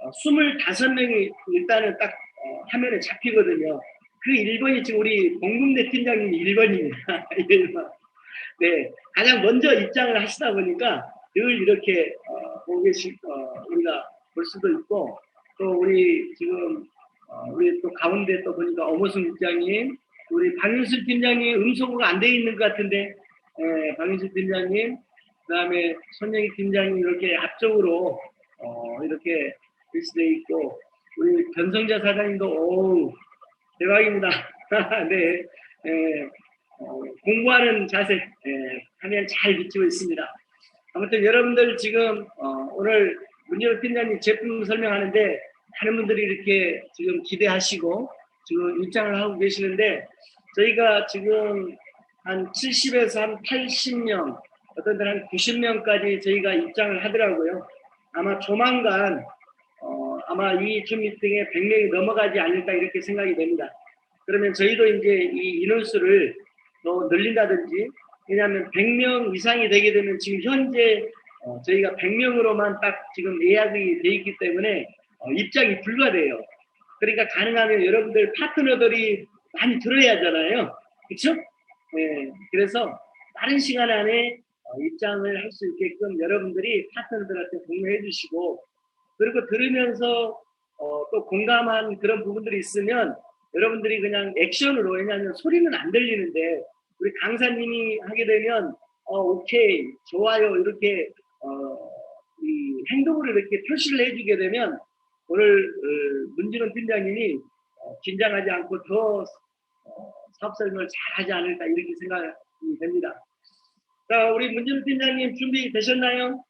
25명이 일단은 딱 화면에 잡히거든요. 그 1번이 지금 우리 봉금대 팀장님 1번입니다. 1번. 네, 가장 먼저 입장을 하시다 보니까 늘 이렇게 보고 계실 우리가 볼 수도 있고, 또 우리 지금 우리 또 가운데 또 보니까 엄호승 팀장님, 우리 박윤수 팀장님 음소거가 안 돼 있는 것 같은데, 박윤수 팀장님, 그다음에 손영희 팀장님 이렇게 앞쪽으로 이렇게 글씨되어 있고, 우리 변성자 사장님도 오 대박입니다. 네, 공부하는 자세 화면 잘 비치고 있습니다. 아무튼 여러분들 지금 오늘 문재인 팀장님 제품 설명하는데 많은 분들이 이렇게 지금 기대하시고 지금 입장을 하고 계시는데, 저희가 지금 한 70에서 한 80명, 어떤 데는 한 90명까지 저희가 입장을 하더라고요. 아마 조만간 아마 이 줌 미팅에 100명이 넘어가지 않을까 이렇게 생각이 됩니다. 그러면 저희도 이제 이 인원수를 더 늘린다든지, 왜냐하면 100명 이상이 되게 되면 지금 현재 저희가 100명으로만 딱 지금 예약이 돼 있기 때문에 입장이 불가돼요. 그러니까 가능하면 여러분들 파트너들이 많이 들어야 하잖아요. 그렇죠? 네, 그래서 빠른 시간 안에 입장을 할 수 있게끔 여러분들이 파트너들한테 공유해 주시고, 그리고 들으면서 또 공감한 그런 부분들이 있으면 여러분들이 그냥 액션으로, 왜냐하면 소리는 안 들리는데 우리 강사님이 하게 되면 오케이, 좋아요 이렇게 이 행동으로 이렇게 표시를 해주게 되면 오늘 문진원 팀장님이 긴장하지 않고 더 사업 설명을 잘하지 않을까 이렇게 생각이 됩니다. 자, 우리 문진원 팀장님 준비되셨나요?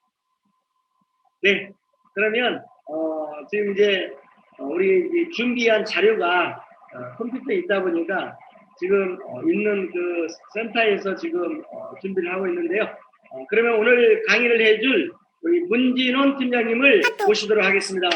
네. 그러면 지금 이제 우리 준비한 자료가 컴퓨터에 있다 보니까 지금 있는 그 센터에서 지금 준비를 하고 있는데요. 그러면 오늘 강의를 해줄 우리 문진원 팀장님을 모시도록 하겠습니다.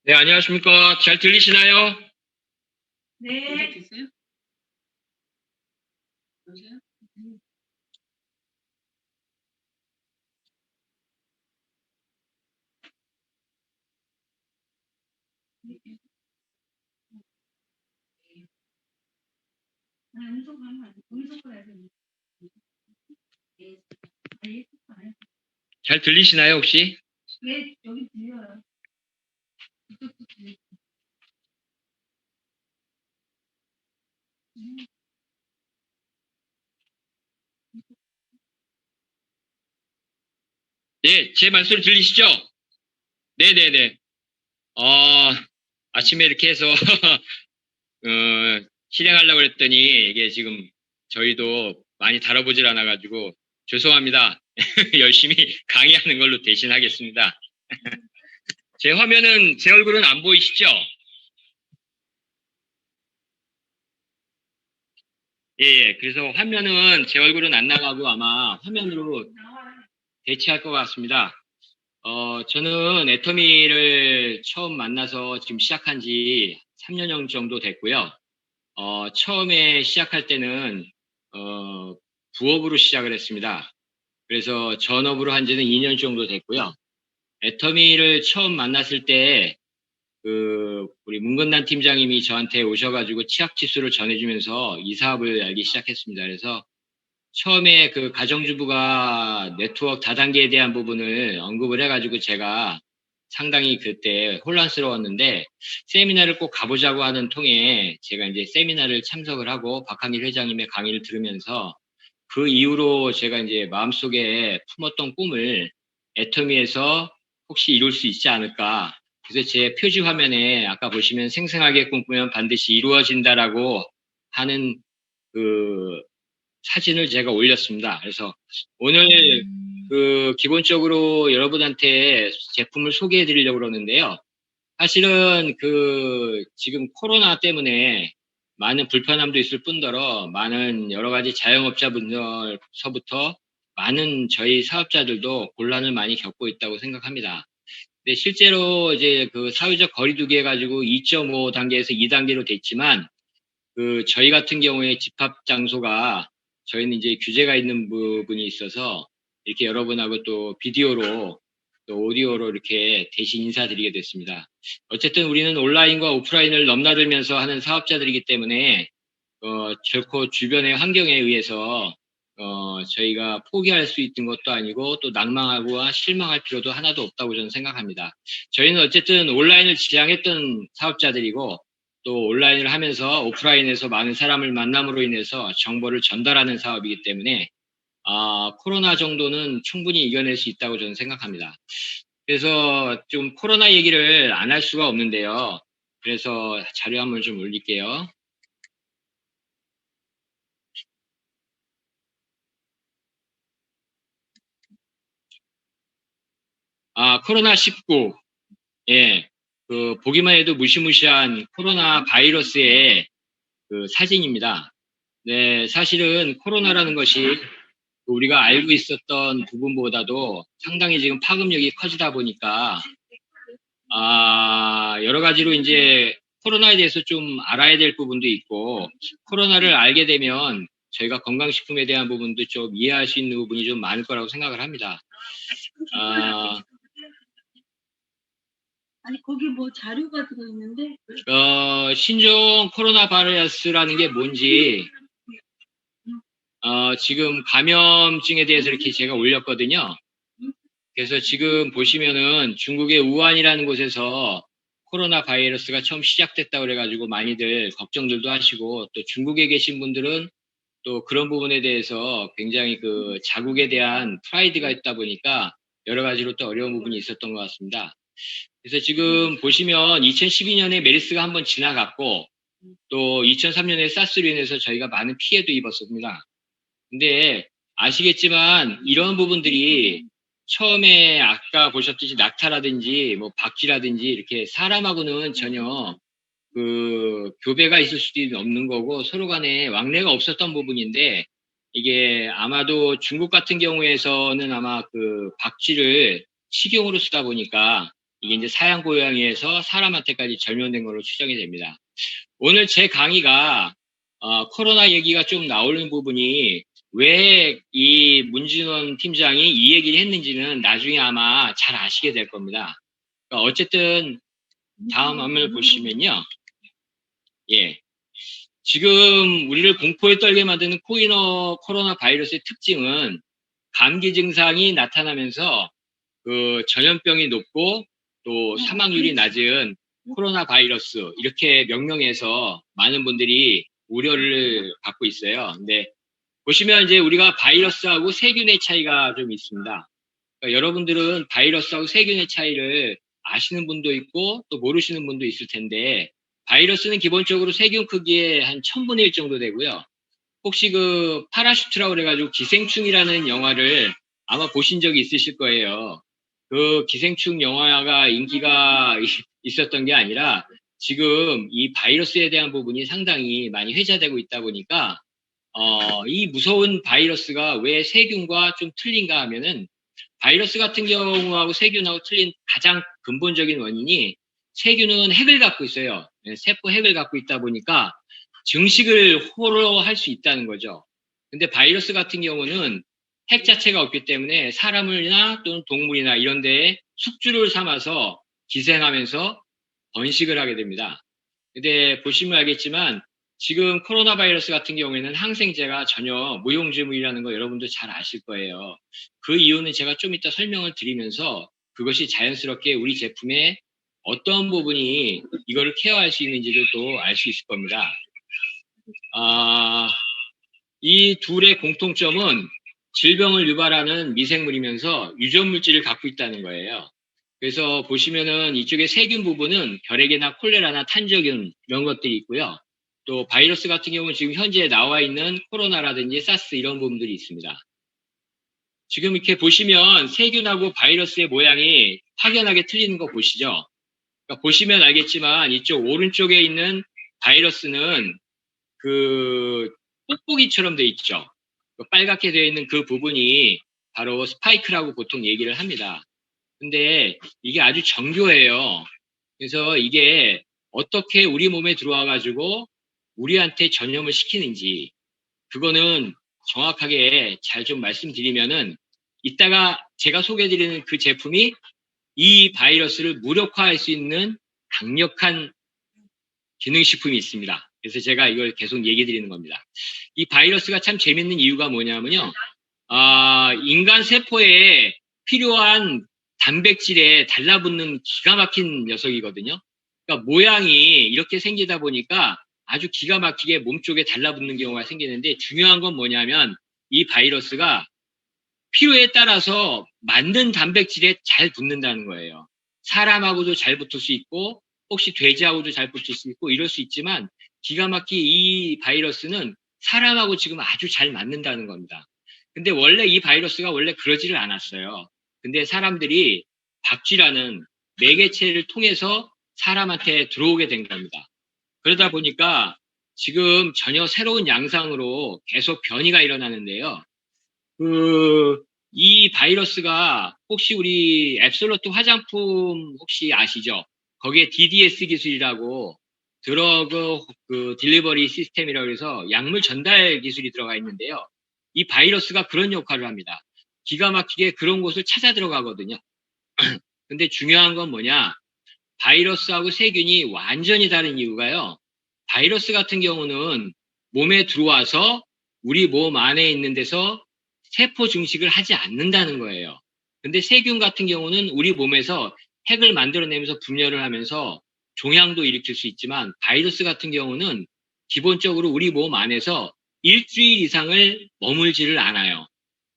네, 안녕하십니까. 잘 들리시나요? 네. 잘 들리시나요, 혹시? 네, 여기 들려요. 네, 제 말소리 들리시죠? 네네네. 아침에 이렇게 해서, 실행하려고 했더니, 이게 지금 저희도 많이 다뤄보질 않아가지고, 죄송합니다. 열심히 강의하는 걸로 대신하겠습니다. 제 화면은, 제 얼굴은 안 보이시죠? 예, 그래서 화면은 제 얼굴은 안 나가고 아마 화면으로 대체할 것 같습니다. 저는 애터미를 처음 만나서 지금 시작한 지 3년 정도 됐고요. 처음에 시작할 때는, 부업으로 시작을 했습니다. 그래서 전업으로 한 지는 2년 정도 됐고요. 애터미를 처음 만났을 때, 우리 문건단 팀장님이 저한테 오셔가지고 치약 지수를 전해주면서 이 사업을 알기 시작했습니다. 그래서 처음에 그 가정주부가 네트워크 다단계에 대한 부분을 언급을 해가지고 제가 상당히 그때 혼란스러웠는데 세미나를 꼭 가보자고 하는 통에 제가 이제 세미나를 참석을 하고 박한길 회장님의 강의를 들으면서 그 이후로 제가 이제 마음속에 품었던 꿈을 애터미에서 혹시 이룰 수 있지 않을까. 그래서 제 표지 화면에 아까 보시면 생생하게 꿈꾸면 반드시 이루어진다라고 하는 그 사진을 제가 올렸습니다. 그래서 오늘 기본적으로 여러분한테 제품을 소개해 드리려고 그러는데요. 사실은 지금 코로나 때문에 많은 불편함도 있을 뿐더러 많은 여러 가지 자영업자분들서부터 많은 저희 사업자들도 곤란을 많이 겪고 있다고 생각합니다. 근데 실제로 이제 사회적 거리두기 해가지고 2.5 단계에서 2단계로 됐지만 저희 같은 경우에 집합 장소가 저희는 이제 규제가 있는 부분이 있어서 이렇게 여러분하고 또 비디오로 또 오디오로 이렇게 대신 인사드리게 됐습니다. 어쨌든 우리는 온라인과 오프라인을 넘나들면서 하는 사업자들이기 때문에 결코 주변의 환경에 의해서 저희가 포기할 수 있는 것도 아니고 또 낭망하고 실망할 필요도 하나도 없다고 저는 생각합니다. 저희는 어쨌든 온라인을 지향했던 사업자들이고 또 온라인을 하면서 오프라인에서 많은 사람을 만남으로 인해서 정보를 전달하는 사업이기 때문에 코로나 정도는 충분히 이겨낼 수 있다고 저는 생각합니다. 그래서 좀 코로나 얘기를 안 할 수가 없는데요. 그래서 자료 한번 좀 올릴게요. 코로나19. 예. 보기만 해도 무시무시한 코로나 바이러스의 사진입니다. 네, 사실은 코로나라는 것이 우리가 알고 있었던 부분보다도 상당히 지금 파급력이 커지다 보니까, 여러 가지로 이제 코로나에 대해서 좀 알아야 될 부분도 있고, 코로나를 알게 되면 저희가 건강식품에 대한 부분도 좀 이해할 수 있는 부분이 좀 많을 거라고 생각을 합니다. 아니, 거기 뭐 자료가 들어있는데? 신종 코로나 바이러스라는 게 뭔지, 지금 감염증에 대해서 이렇게 제가 올렸거든요. 그래서 지금 보시면은 중국의 우한이라는 곳에서 코로나 바이러스가 처음 시작됐다고 그래가지고 많이들 걱정들도 하시고 또 중국에 계신 분들은 또 그런 부분에 대해서 굉장히 자국에 대한 프라이드가 있다 보니까 여러 가지로 또 어려운 부분이 있었던 것 같습니다. 그래서 지금 보시면 2012년에 메르스가 한번 지나갔고 또 2003년에 사스로 인해서 저희가 많은 피해도 입었습니다. 근데 아시겠지만 이런 부분들이 처음에 아까 보셨듯이 낙타라든지 뭐 바퀴라든지 이렇게 사람하고는 전혀 교배가 있을 수도 없는 거고 서로 간에 왕래가 없었던 부분인데 이게 아마도 중국 같은 경우에서는 아마 박쥐를 식용으로 쓰다 보니까 이게 이제 사양 고양이에서 사람한테까지 전염된 걸로 추정이 됩니다. 오늘 제 강의가 코로나 얘기가 좀 나오는 부분이 왜 이 문진원 팀장이 이 얘기를 했는지는 나중에 아마 잘 아시게 될 겁니다. 그러니까 어쨌든 다음 화면을 보시면요. 예. 지금 우리를 공포에 떨게 만드는 코로나 바이러스의 특징은 감기 증상이 나타나면서 전염병이 높고 또 사망률이 낮은 코로나 바이러스 이렇게 명명해서 많은 분들이 우려를 갖고 있어요. 근데 보시면 이제 우리가 바이러스하고 세균의 차이가 좀 있습니다. 그러니까 여러분들은 바이러스하고 세균의 차이를 아시는 분도 있고 또 모르시는 분도 있을 텐데 바이러스는 기본적으로 세균 크기의 한 1000분의 1 정도 되고요. 혹시 파라슈트라고 그래가지고 기생충이라는 영화를 아마 보신 적이 있으실 거예요. 기생충 영화가 인기가 있었던 게 아니라 지금 이 바이러스에 대한 부분이 상당히 많이 회자되고 있다 보니까 이 무서운 바이러스가 왜 세균과 좀 틀린가 하면은 바이러스 같은 경우하고 세균하고 틀린 가장 근본적인 원인이 세균은 핵을 갖고 있어요. 세포 핵을 갖고 있다 보니까 증식을 호로 할 수 있다는 거죠. 근데 바이러스 같은 경우는 핵 자체가 없기 때문에 사람이나 또는 동물이나 이런 데에 숙주를 삼아서 기생하면서 번식을 하게 됩니다. 근데 보시면 알겠지만 지금 코로나 바이러스 같은 경우에는 항생제가 전혀 무용지물이라는 거 여러분도 잘 아실 거예요. 그 이유는 제가 좀 이따 설명을 드리면서 그것이 자연스럽게 우리 제품의 어떤 부분이 이거를 케어할 수 있는지를 또 알 수 있을 겁니다. 이 둘의 공통점은 질병을 유발하는 미생물이면서 유전물질을 갖고 있다는 거예요. 그래서 보시면은 이쪽에 세균 부분은 결핵이나 콜레라나 탄저균 이런 것들이 있고요. 또 바이러스 같은 경우는 지금 현재 나와 있는 코로나라든지 사스 이런 부분들이 있습니다. 지금 이렇게 보시면 세균하고 바이러스의 모양이 확연하게 틀리는 거 보시죠? 그러니까 보시면 알겠지만 이쪽 오른쪽에 있는 바이러스는 그 뽁뽁이처럼 돼 있죠. 빨갛게 되어 있는 그 부분이 바로 스파이크라고 보통 얘기를 합니다. 근데 이게 아주 정교해요. 그래서 이게 어떻게 우리 몸에 들어와 가지고 우리한테 전염을 시키는지 그거는 정확하게 잘 좀 말씀드리면은 이따가 제가 소개해드리는 그 제품이 이 바이러스를 무력화할 수 있는 강력한 기능식품이 있습니다. 그래서 제가 이걸 계속 얘기 드리는 겁니다. 이 바이러스가 참 재밌는 이유가 뭐냐면요. 인간 세포에 필요한 단백질에 달라붙는 기가 막힌 녀석이거든요. 그러니까 모양이 이렇게 생기다 보니까 아주 기가 막히게 몸쪽에 달라붙는 경우가 생기는데 중요한 건 뭐냐면 이 바이러스가 필요에 따라서 맞는 단백질에 잘 붙는다는 거예요. 사람하고도 잘 붙을 수 있고 혹시 돼지하고도 잘 붙을 수 있고 이럴 수 있지만 기가 막히게 이 바이러스는 사람하고 지금 아주 잘 맞는다는 겁니다. 근데 원래 이 바이러스가 원래 그러지를 않았어요. 근데 사람들이 박쥐라는 매개체를 통해서 사람한테 들어오게 된 겁니다. 그러다 보니까 지금 전혀 새로운 양상으로 계속 변이가 일어나는데요. 이 바이러스가 혹시 우리 앱솔루트 화장품 혹시 아시죠? 거기에 DDS 기술이라고 드러그 딜리버리 시스템이라고 해서 약물 전달 기술이 들어가 있는데요. 이 바이러스가 그런 역할을 합니다. 기가 막히게 그런 곳을 찾아 들어가거든요. 근데 중요한 건 뭐냐? 바이러스하고 세균이 완전히 다른 이유가요. 바이러스 같은 경우는 몸에 들어와서 우리 몸 안에 있는 데서 세포 증식을 하지 않는다는 거예요. 근데 세균 같은 경우는 우리 몸에서 핵을 만들어내면서 분열을 하면서 종양도 일으킬 수 있지만 바이러스 같은 경우는 기본적으로 우리 몸 안에서 일주일 이상을 머물지를 않아요.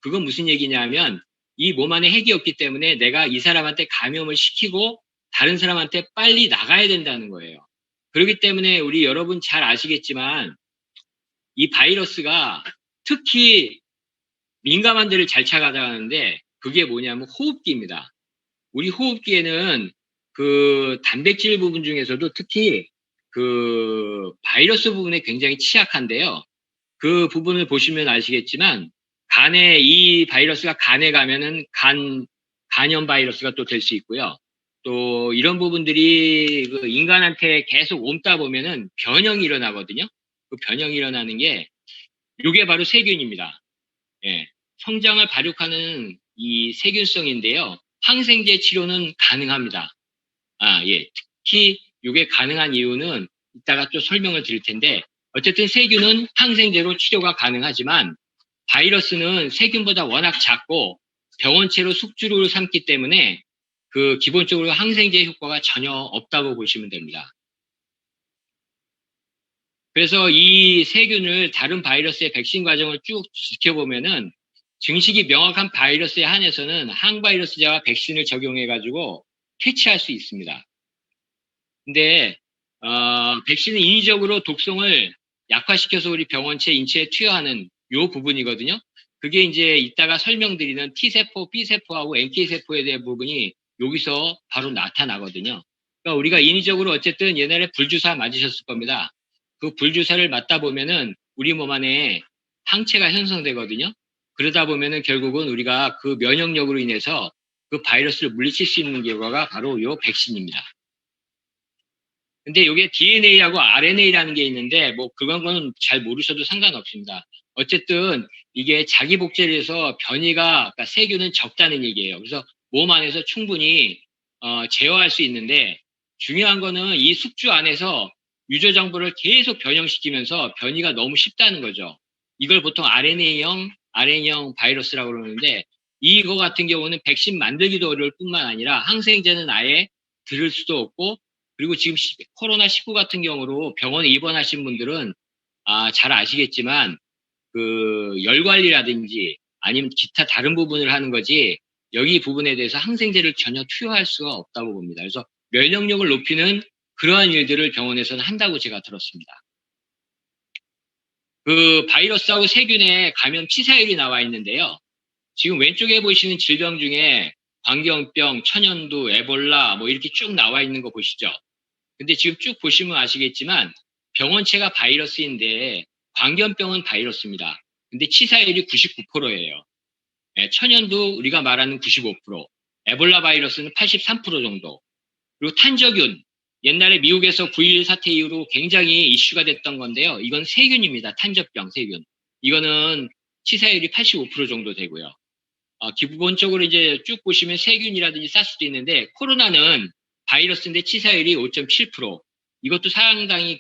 그건 무슨 얘기냐면 이 몸 안에 핵이 없기 때문에 내가 이 사람한테 감염을 시키고 다른 사람한테 빨리 나가야 된다는 거예요. 그렇기 때문에 우리 여러분 잘 아시겠지만 이 바이러스가 특히 민감한 데를 잘 찾아가는데 그게 뭐냐면 호흡기입니다. 우리 호흡기에는 그 단백질 부분 중에서도 특히 그 바이러스 부분에 굉장히 취약한데요. 그 부분을 보시면 아시겠지만 간에 이 바이러스가 간에 가면은 간염 바이러스가 또 될 수 있고요. 또 이런 부분들이 그 인간한테 계속 옮다 보면은 변형이 일어나거든요. 그 변형이 일어나는 게 이게 바로 세균입니다. 예. 성장을 발육하는 이 세균성인데요. 항생제 치료는 가능합니다. 예. 특히 이게 가능한 이유는 이따가 또 설명을 드릴 텐데 어쨌든 세균은 항생제로 치료가 가능하지만 바이러스는 세균보다 워낙 작고 병원체로 숙주를 삼기 때문에 그 기본적으로 항생제 효과가 전혀 없다고 보시면 됩니다. 그래서 이 세균을 다른 바이러스의 백신 과정을 쭉 지켜보면은 증식이 명확한 바이러스에 한해서는 항바이러스제와 백신을 적용해가지고 퇴치할 수 있습니다. 근데 백신은 인위적으로 독성을 약화시켜서 우리 병원체 인체에 투여하는 요 부분이거든요. 그게 이제 이따가 설명드리는 T세포, B세포하고 NK세포에 대한 부분이 여기서 바로 나타나거든요. 그러니까 우리가 인위적으로 어쨌든 옛날에 불주사 맞으셨을 겁니다. 그 불주사를 맞다 보면은 우리 몸 안에 항체가 형성되거든요. 그러다 보면은 결국은 우리가 그 면역력으로 인해서 그 바이러스를 물리칠 수 있는 결과가 바로 요 백신입니다. 근데 이게 DNA하고 RNA라는 게 있는데 뭐 그건 잘 모르셔도 상관없습니다. 어쨌든 이게 자기 복제를 해서 변이가 그러니까 세균은 적다는 얘기예요. 그래서 몸 안에서 충분히 제어할 수 있는데 중요한 거는 이 숙주 안에서 유저 정보를 계속 변형시키면서 변이가 너무 쉽다는 거죠. 이걸 보통 RNA형 바이러스라고 그러는데 이거 같은 경우는 백신 만들기도 어려울 뿐만 아니라 항생제는 아예 들을 수도 없고, 그리고 지금 코로나19 같은 경우로 병원에 입원하신 분들은 잘 아시겠지만 그 열 관리라든지 아니면 기타 다른 부분을 하는 거지 여기 부분에 대해서 항생제를 전혀 투여할 수가 없다고 봅니다. 그래서 면역력을 높이는 그러한 일들을 병원에서는 한다고 제가 들었습니다. 그 바이러스하고 세균의 감염 치사율이 나와 있는데요. 지금 왼쪽에 보시는 질병 중에 광견병, 천연두, 에볼라 뭐 이렇게 쭉 나와 있는 거 보시죠. 근데 지금 쭉 보시면 아시겠지만 병원체가 바이러스인데 광견병은 바이러스입니다. 근데 치사율이 99%예요. 천연두 우리가 말하는 95%, 에볼라 바이러스는 83% 정도. 그리고 탄저균, 옛날에 미국에서 9.11 사태 이후로 굉장히 이슈가 됐던 건데요. 이건 세균입니다. 탄저병, 세균. 이거는 치사율이 85% 정도 되고요. 기본적으로 이제 쭉 보시면 세균이라든지 사스도 있는데 코로나는 바이러스인데 치사율이 5.7%. 이것도 상당히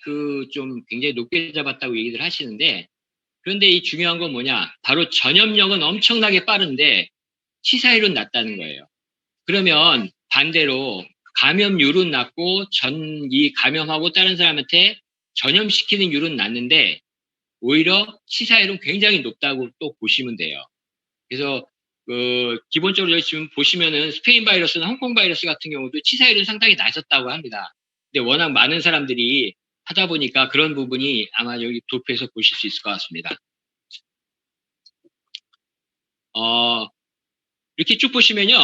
좀 굉장히 높게 잡았다고 얘기를 하시는데, 그런데 이 중요한 건 뭐냐? 바로 전염력은 엄청나게 빠른데 치사율은 낮다는 거예요. 그러면 반대로 감염률은 낮고 이 감염하고 다른 사람한테 전염시키는 율은 낮는데 오히려 치사율은 굉장히 높다고 또 보시면 돼요. 그래서 기본적으로 지금 보시면은 스페인 바이러스나 홍콩 바이러스 같은 경우도 치사율은 상당히 낮았다고 합니다. 근데 워낙 많은 사람들이 하다 보니까 그런 부분이 아마 여기 도표에서 보실 수 있을 것 같습니다. 이렇게 쭉 보시면요.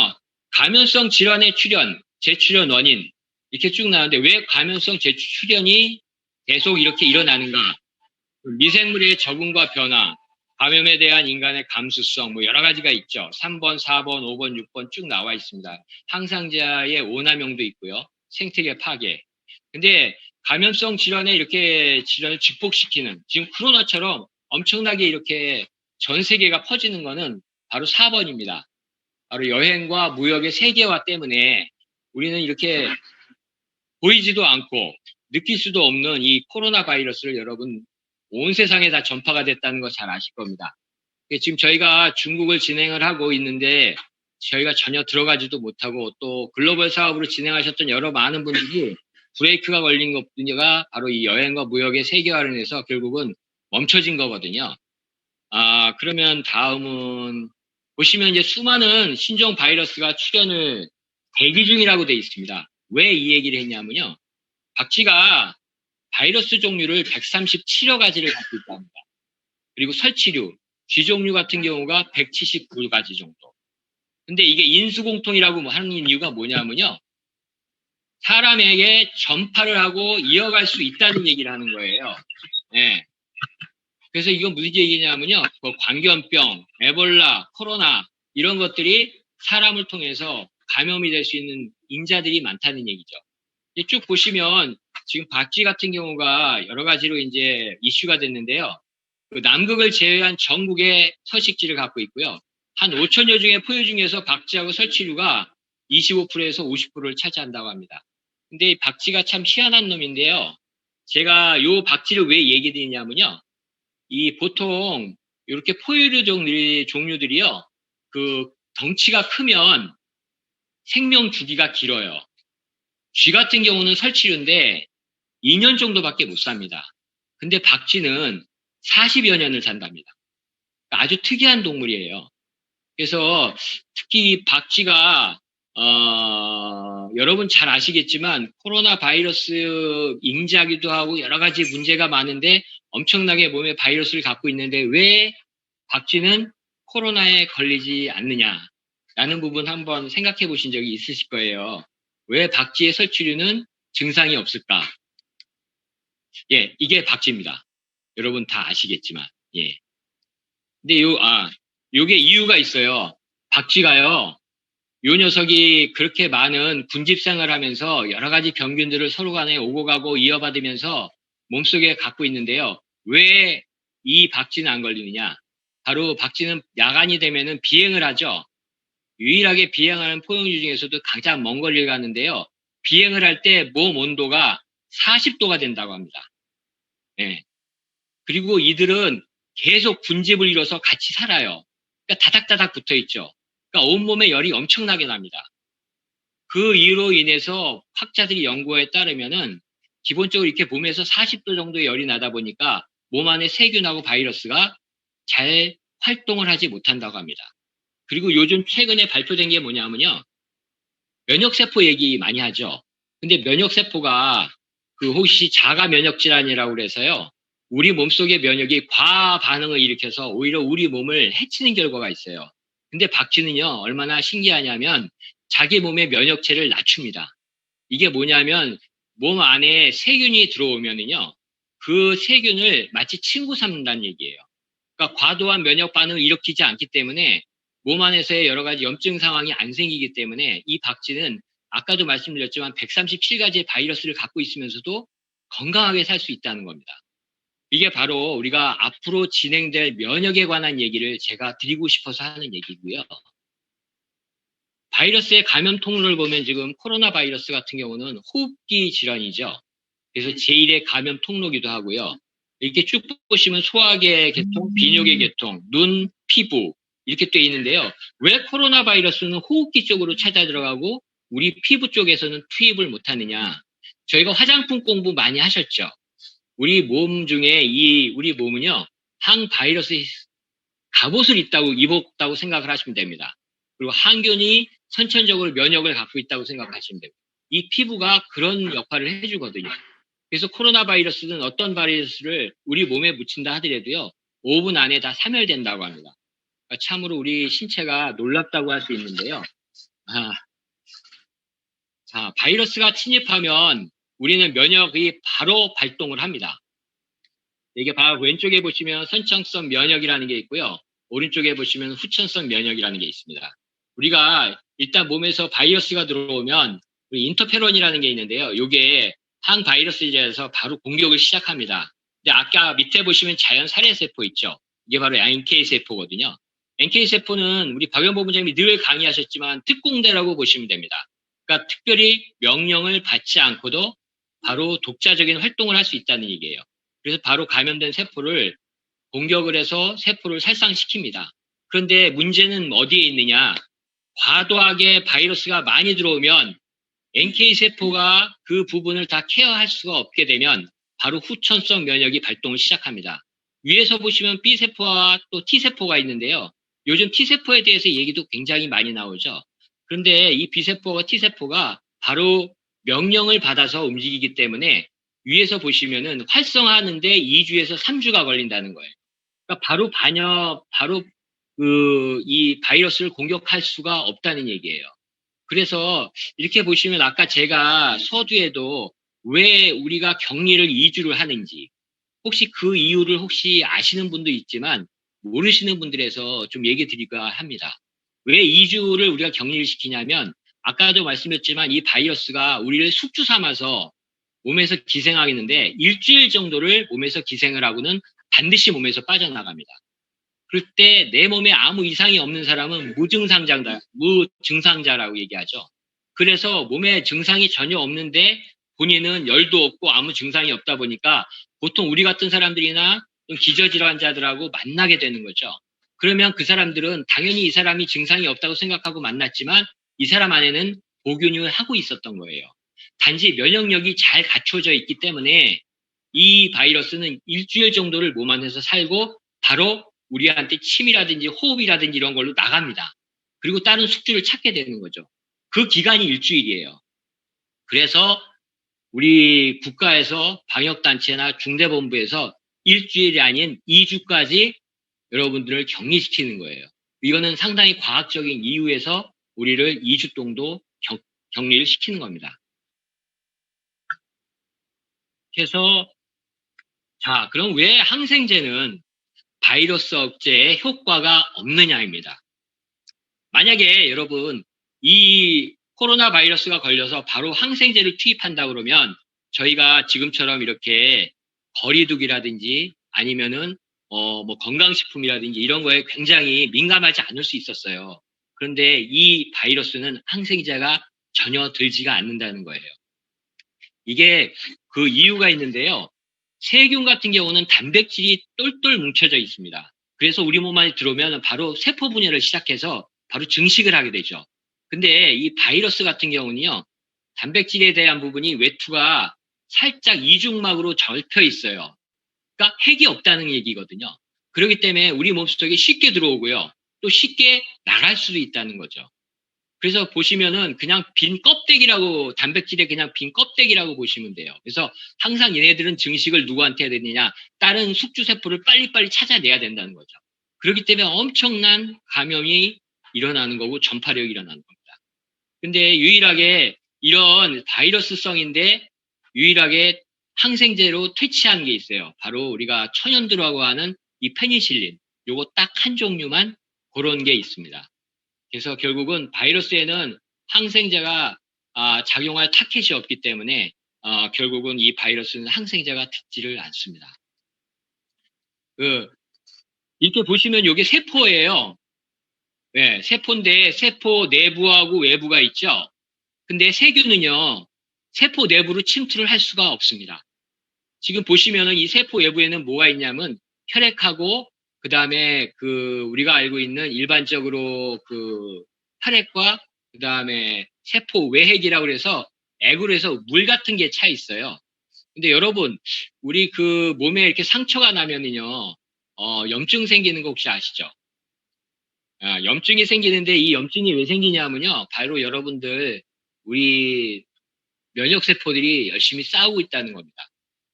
감염성 질환의 재출현 원인 이렇게 쭉 나오는데 왜 감염성 재출현이 계속 이렇게 일어나는가? 미생물의 적응과 변화, 감염에 대한 인간의 감수성 뭐 여러 가지가 있죠. 3번, 4번, 5번, 6번 쭉 나와 있습니다. 항상자의 오남용도 있고요. 생태계 파괴. 근데 감염성 질환에 이렇게 질환을 증폭시키는 지금 코로나처럼 엄청나게 이렇게 전 세계가 퍼지는 거는 바로 4번입니다. 바로 여행과 무역의 세계화 때문에 우리는 이렇게 보이지도 않고 느낄 수도 없는 이 코로나 바이러스를 여러분 온 세상에 다 전파가 됐다는 거 잘 아실 겁니다. 지금 저희가 중국을 진행을 하고 있는데 저희가 전혀 들어가지도 못하고 또 글로벌 사업으로 진행하셨던 여러 많은 분들이 브레이크가 걸린 것가 바로 이 여행과 무역의 세계화로 인해서 결국은 멈춰진 거거든요. 그러면 다음은 보시면 이제 수많은 신종 바이러스가 출현을 대기 중이라고 되어 있습니다. 왜 이 얘기를 했냐면요. 박쥐가 바이러스 종류를 137여 가지를 갖고 있다고 합니다. 그리고 설치류, 쥐 종류 같은 경우가 179가지 정도. 근데 이게 인수공통이라고 하는 이유가 뭐냐면요. 사람에게 전파를 하고 이어갈 수 있다는 얘기를 하는 거예요. 네. 그래서 이건 무슨 얘기냐면요. 광견병, 에볼라, 코로나 이런 것들이 사람을 통해서 감염이 될 수 있는 인자들이 많다는 얘기죠. 쭉 보시면 지금 박쥐 같은 경우가 여러 가지로 이제 이슈가 됐는데요. 남극을 제외한 전국의 서식지를 갖고 있고요. 한 5천여 종의 포유 중에서 박쥐하고 설치류가 25%에서 50%를 차지한다고 합니다. 근데 이 박쥐가 참 희한한 놈인데요. 제가 요 박쥐를 왜 얘기 드리냐면요. 이 보통 이렇게 포유류 종류들이요. 덩치가 크면 생명 주기가 길어요. 쥐 같은 경우는 설치류인데 2년 정도밖에 못 삽니다. 근데 박쥐는 40여 년을 산답니다. 그러니까 아주 특이한 동물이에요. 그래서 특히 박쥐가 여러분 잘 아시겠지만 코로나 바이러스 인자기도 하고 여러 가지 문제가 많은데 엄청나게 몸에 바이러스를 갖고 있는데 왜 박쥐는 코로나에 걸리지 않느냐라는 부분 한번 생각해 보신 적이 있으실 거예요. 왜 박쥐의 설치류는 증상이 없을까? 예, 이게 박쥐입니다. 여러분 다 아시겠지만, 예. 근데 요게 이유가 있어요. 박쥐가요, 요 녀석이 그렇게 많은 군집생활을 하면서 여러 가지 병균들을 서로 간에 오고 가고 이어받으면서 몸속에 갖고 있는데요. 왜 이 박쥐는 안 걸리느냐? 바로 박쥐는 야간이 되면은 비행을 하죠. 유일하게 비행하는 포용류 중에서도 가장 먼 거리를 가는데요. 비행을 할 때 몸 온도가 40도가 된다고 합니다. 예. 그리고 이들은 계속 군집을 이뤄서 같이 살아요. 그러니까 다닥다닥 붙어 있죠. 그러니까 온몸에 열이 엄청나게 납니다. 그 이유로 인해서 학자들이 연구에 따르면은 기본적으로 이렇게 몸에서 40도 정도의 열이 나다 보니까 몸 안에 세균하고 바이러스가 잘 활동을 하지 못한다고 합니다. 그리고 요즘 최근에 발표된 게 뭐냐면요. 면역세포 얘기 많이 하죠. 근데 면역세포가 그 혹시 자가 면역질환이라고 그래서요. 우리 몸속의 면역이 과아 반응을 일으켜서 오히려 우리 몸을 해치는 결과가 있어요. 근데 박쥐는요, 얼마나 신기하냐면 자기 몸의 면역체를 낮춥니다. 이게 뭐냐면 몸 안에 세균이 들어오면은요, 그 세균을 마치 친구 삼는다는 얘기예요. 그러니까 과도한 면역 반응을 일으키지 않기 때문에 몸 안에서의 여러 가지 염증 상황이 안 생기기 때문에 이 박쥐는 아까도 말씀드렸지만 137가지의 바이러스를 갖고 있으면서도 건강하게 살 수 있다는 겁니다. 이게 바로 우리가 앞으로 진행될 면역에 관한 얘기를 제가 드리고 싶어서 하는 얘기고요. 바이러스의 감염 통로를 보면 지금 코로나 바이러스 같은 경우는 호흡기 질환이죠. 그래서 제1의 감염 통로기도 하고요. 이렇게 쭉 보시면 소화계 계통, 비뇨계 계통, 눈, 피부 이렇게 돼 있는데요. 왜 코로나 바이러스는 호흡기 쪽으로 찾아 들어가고 우리 피부 쪽에서는 투입을 못하느냐. 저희가 화장품 공부 많이 하셨죠. 우리 몸 중에 우리 몸은요. 항바이러스 갑옷을 입었다고 생각을 하시면 됩니다. 그리고 항균이 선천적으로 면역을 갖고 있다고 생각하시면 됩니다. 이 피부가 그런 역할을 해주거든요. 그래서 코로나 바이러스는 어떤 바이러스를 우리 몸에 묻힌다 하더라도요. 5분 안에 다 사멸된다고 합니다. 그러니까 참으로 우리 신체가 놀랍다고 할 수 있는데요. 자, 바이러스가 침입하면 우리는 면역이 바로 발동을 합니다. 이게 바로 왼쪽에 보시면 선천성 면역이라는 게 있고요. 오른쪽에 보시면 후천성 면역이라는 게 있습니다. 우리가 일단 몸에서 바이러스가 들어오면 우리 인터페론이라는 게 있는데요. 이게 항바이러스에 대해서 바로 공격을 시작합니다. 근데 아까 밑에 보시면 자연 살해세포 있죠. 이게 바로 NK세포거든요. NK세포는 우리 박영 본부장님이 늘 강의하셨지만 특공대라고 보시면 됩니다. 그러니까 특별히 명령을 받지 않고도 바로 독자적인 활동을 할 수 있다는 얘기예요. 그래서 바로 감염된 세포를 공격을 해서 세포를 살상시킵니다. 그런데 문제는 어디에 있느냐? 과도하게 바이러스가 많이 들어오면 NK세포가 그 부분을 다 케어할 수가 없게 되면 바로 후천성 면역이 발동을 시작합니다. 위에서 보시면 B세포와 또 T세포가 있는데요. 요즘 T세포에 대해서 얘기도 굉장히 많이 나오죠. 그런데 이 B세포와 T세포가 바로 명령을 받아서 움직이기 때문에 위에서 보시면은 활성화하는데 2주에서 3주가 걸린다는 거예요. 그러니까 바로 이 바이러스를 공격할 수가 없다는 얘기예요. 그래서 이렇게 보시면 아까 제가 서두에도 왜 우리가 격리를 2주를 하는지 혹시 그 이유를 혹시 아시는 분도 있지만 모르시는 분들에서 좀 얘기 드릴까 합니다. 왜 2주를 우리가 격리를 시키냐면 아까도 말씀드렸지만 이 바이러스가 우리를 숙주 삼아서 몸에서 기생하겠는데 일주일 정도를 몸에서 기생을 하고는 반드시 몸에서 빠져나갑니다. 그럴 때 내 몸에 아무 이상이 없는 사람은 무증상자라고 얘기하죠. 그래서 몸에 증상이 전혀 없는데 본인은 열도 없고 아무 증상이 없다 보니까 보통 우리 같은 사람들이나 좀 기저질환자들하고 만나게 되는 거죠. 그러면 그 사람들은 당연히 이 사람이 증상이 없다고 생각하고 만났지만 이 사람 안에는 보균을 하고 있었던 거예요. 단지 면역력이 잘 갖춰져 있기 때문에 이 바이러스는 일주일 정도를 몸 안에서 살고 바로 우리한테 침이라든지 호흡이라든지 이런 걸로 나갑니다. 그리고 다른 숙주를 찾게 되는 거죠. 그 기간이 일주일이에요. 그래서 우리 국가에서 방역단체나 중대본부에서 일주일이 아닌 2주까지 여러분들을 격리시키는 거예요. 이거는 상당히 과학적인 이유에서 우리를 2주 정도 격리를 시키는 겁니다. 그래서 자, 그럼 왜 항생제는 바이러스 억제에 효과가 없느냐입니다. 만약에 여러분 이 코로나 바이러스가 걸려서 바로 항생제를 투입한다 그러면 저희가 지금처럼 이렇게 거리두기라든지 아니면은 뭐 건강식품이라든지 이런 거에 굉장히 민감하지 않을 수 있었어요. 그런데 이 바이러스는 항생제가 전혀 들지가 않는다는 거예요. 이게 그 이유가 있는데요. 세균 같은 경우는 단백질이 똘똘 뭉쳐져 있습니다. 그래서 우리 몸 안에 들어오면 바로 세포 분열을 시작해서 바로 증식을 하게 되죠. 근데 이 바이러스 같은 경우는요, 단백질에 대한 부분이 외투가 살짝 이중막으로 접혀 있어요. 그러니까 핵이 없다는 얘기거든요. 그렇기 때문에 우리 몸속에 쉽게 들어오고요. 또 쉽게 나갈 수도 있다는 거죠. 그래서 보시면은 그냥 빈 껍데기라고, 단백질의 그냥 빈 껍데기라고 보시면 돼요. 그래서 항상 얘네들은 증식을 누구한테 해야 되느냐, 다른 숙주세포를 빨리빨리 찾아내야 된다는 거죠. 그렇기 때문에 엄청난 감염이 일어나는 거고 전파력이 일어나는 겁니다. 근데 유일하게 이런 바이러스성인데 유일하게 항생제로 퇴치한 게 있어요. 바로 우리가 천연두라고 하는 이 페니실린, 요거 딱 한 종류만 그런 게 있습니다. 그래서 결국은 바이러스에는 항생제가 작용할 타켓이 없기 때문에 결국은 이 바이러스는 항생제가 듣지를 않습니다. 이렇게 보시면 이게 세포예요. 네, 세포인데 세포 내부하고 외부가 있죠. 근데 세균은요, 세포 내부로 침투를 할 수가 없습니다. 지금 보시면은 이 세포 외부에는 뭐가 있냐면 혈액하고 그 다음에 우리가 알고 있는 일반적으로 혈액과 그 다음에 세포 외핵이라고 그래서 액으로 해서 물 같은 게 차 있어요. 근데 여러분, 우리 몸에 이렇게 상처가 나면은요, 염증 생기는 거 혹시 아시죠? 염증이 생기는데 이 염증이 왜 생기냐면요, 바로 여러분들, 우리 면역세포들이 열심히 싸우고 있다는 겁니다.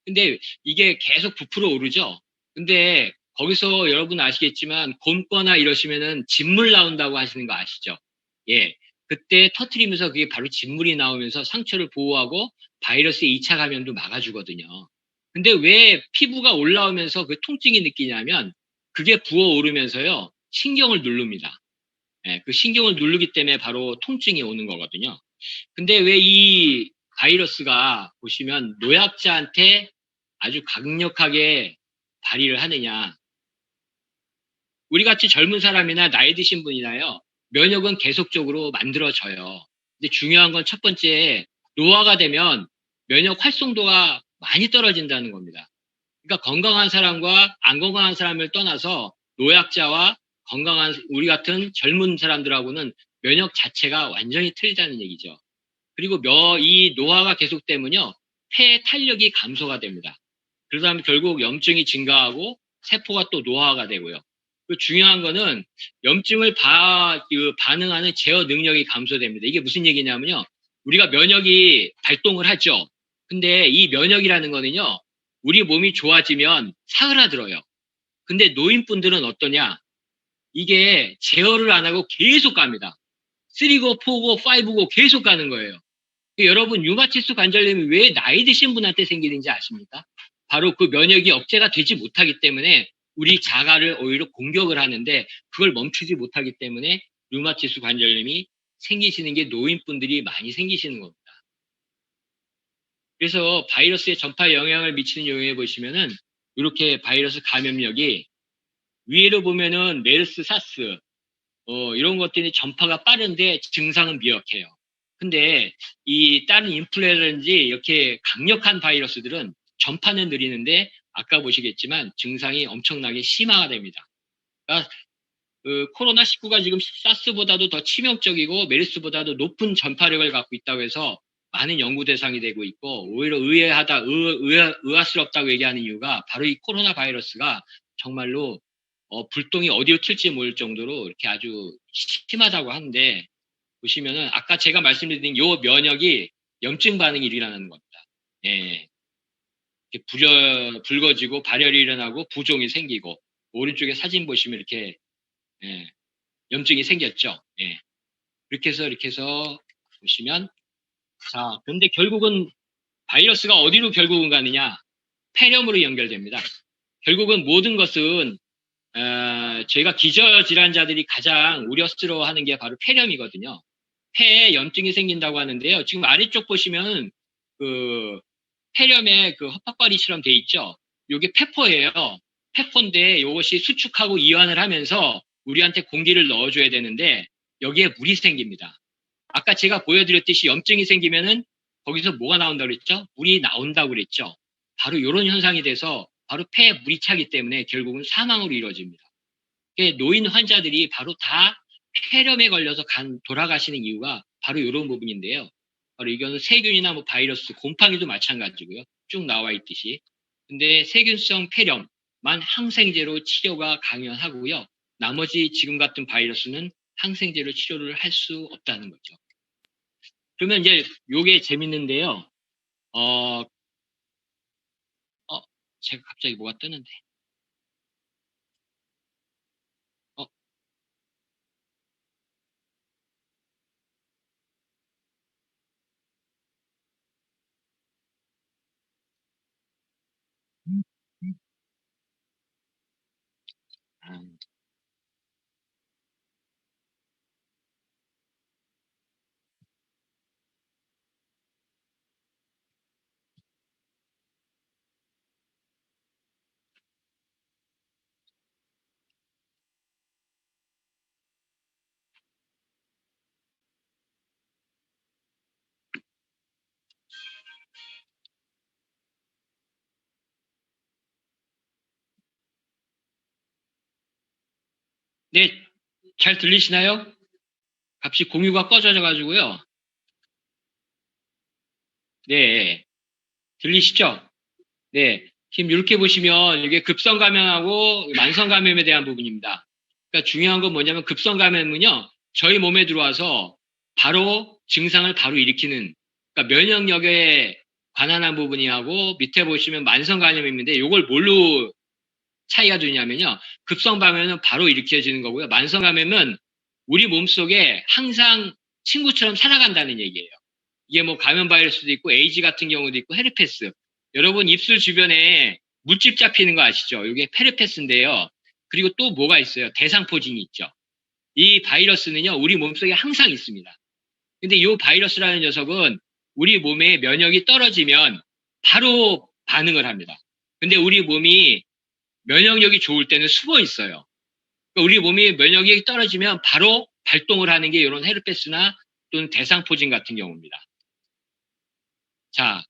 근데 이게 계속 부풀어 오르죠? 근데 거기서 여러분 아시겠지만 곰거나 이러시면은 진물 나온다고 하시는 거 아시죠? 예. 그때 터트리면서 그게 바로 진물이 나오면서 상처를 보호하고 바이러스의 2차 감염도 막아주거든요. 근데 왜 피부가 올라오면서 그 통증이 느끼냐면 그게 부어오르면서요, 신경을 누릅니다. 예, 그 신경을 누르기 때문에 바로 통증이 오는 거거든요. 근데 왜 이 바이러스가 보시면 노약자한테 아주 강력하게 발휘를 하느냐. 우리 같이 젊은 사람이나 나이 드신 분이나요, 면역은 계속적으로 만들어져요. 근데 중요한 건 첫 번째, 노화가 되면 면역 활성도가 많이 떨어진다는 겁니다. 그러니까 건강한 사람과 안 건강한 사람을 떠나서 노약자와 건강한 우리 같은 젊은 사람들하고는 면역 자체가 완전히 틀리다는 얘기죠. 그리고 이 노화가 계속되면요, 폐 탄력이 감소가 됩니다. 그러다 결국 염증이 증가하고 세포가 또 노화가 되고요. 중요한 거는 염증을 반응하는 제어 능력이 감소됩니다. 이게 무슨 얘기냐면요, 우리가 면역이 발동을 하죠. 근데 이 면역이라는 거는요, 우리 몸이 좋아지면 사그라들어요. 근데 노인분들은 어떠냐? 이게 제어를 안 하고 계속 갑니다. 3고, 4고, 5고 계속 가는 거예요. 여러분, 류마티스 관절염이 왜 나이 드신 분한테 생기는지 아십니까? 바로 그 면역이 억제가 되지 못하기 때문에 우리 자가를 오히려 공격을 하는데 그걸 멈추지 못하기 때문에 류마티스 관절염이 생기시는 게 노인분들이 많이 생기시는 겁니다. 그래서 바이러스의 전파에 영향을 미치는 요인에 보시면은 이렇게 바이러스 감염력이 위로 보면은 메르스, 사스 이런 것들이 전파가 빠른데 증상은 미약해요. 근데 이 다른 인플루엔자라든지 이렇게 강력한 바이러스들은 전파는 느리는데 아까 보시겠지만 증상이 엄청나게 심화가 됩니다. 그러니까 코로나19가 지금 사스보다도 더 치명적이고 메르스보다도 높은 전파력을 갖고 있다고 해서 많은 연구 대상이 되고 있고 오히려 의아스럽다고 얘기하는 이유가 바로 이 코로나 바이러스가 정말로 불똥이 어디로 튈지 모를 정도로 이렇게 아주 심하다고 하는데 보시면은 아까 제가 말씀드린 요 면역이 염증 반응이 일어나는 겁니다. 예. 이렇게 붉어지고 발열이 일어나고 부종이 생기고 오른쪽에 사진 보시면 이렇게 염증이 생겼죠. 예. 이렇게 해서 보시면 자, 근데 결국은 바이러스가 어디로 결국은 가느냐? 폐렴으로 연결됩니다. 결국은 모든 것은 저희가 기저질환자들이 가장 우려스러워하는 게 바로 폐렴이거든요. 폐에 염증이 생긴다고 하는데요. 지금 아래쪽 보시면 폐렴에 헛박바리처럼 돼 있죠. 이게 페포예요. 페포인데 이것이 수축하고 이완을 하면서 우리한테 공기를 넣어줘야 되는데 여기에 물이 생깁니다. 아까 제가 보여드렸듯이 염증이 생기면은 거기서 뭐가 나온다고 그랬죠? 물이 나온다고 그랬죠. 바로 이런 현상이 돼서 바로 폐에 물이 차기 때문에 결국은 사망으로 이루어집니다. 노인 환자들이 바로 다 폐렴에 걸려서 돌아가시는 이유가 바로 이런 부분인데요. 바로 이거는 세균이나 뭐 바이러스, 곰팡이도 마찬가지고요. 쭉 나와 있듯이. 근데 세균성 폐렴만 항생제로 치료가 강연하고요. 나머지 지금 같은 바이러스는 항생제로 치료를 할 수 없다는 거죠. 그러면 이제 요게 재밌는데요. 제가 갑자기 뭐가 뜨는데. 아, 네, 잘 들리시나요? 갑자기 공유가 꺼져가지고요. 네, 들리시죠? 네, 지금 이렇게 보시면 이게 급성 감염하고 만성 감염에 대한 부분입니다. 그러니까 중요한 건 뭐냐면 급성 감염은요, 저희 몸에 들어와서 바로 증상을 바로 일으키는, 그러니까 면역력에 관한한 부분이하고 밑에 보시면 만성 감염인데 이걸 뭘로 차이가 되냐면요, 급성 감염은 바로 일으켜지는 거고요. 만성 감염은 우리 몸속에 항상 친구처럼 살아간다는 얘기예요. 이게 뭐 감염 바이러스도 있고 에이즈 같은 경우도 있고 헤르페스. 여러분 입술 주변에 물집 잡히는 거 아시죠? 이게 페르페스인데요. 그리고 또 뭐가 있어요? 대상포진이 있죠. 이 바이러스는요, 우리 몸속에 항상 있습니다. 근데 이 바이러스라는 녀석은 우리 몸의 면역이 떨어지면 바로 반응을 합니다. 근데 우리 몸이 면역력이 좋을 때는 숨어 있어요. 그러니까 우리 몸이 면역력이 떨어지면 바로 발동을 하는 게 이런 헤르페스나 또는 대상포진 같은 경우입니다. 자,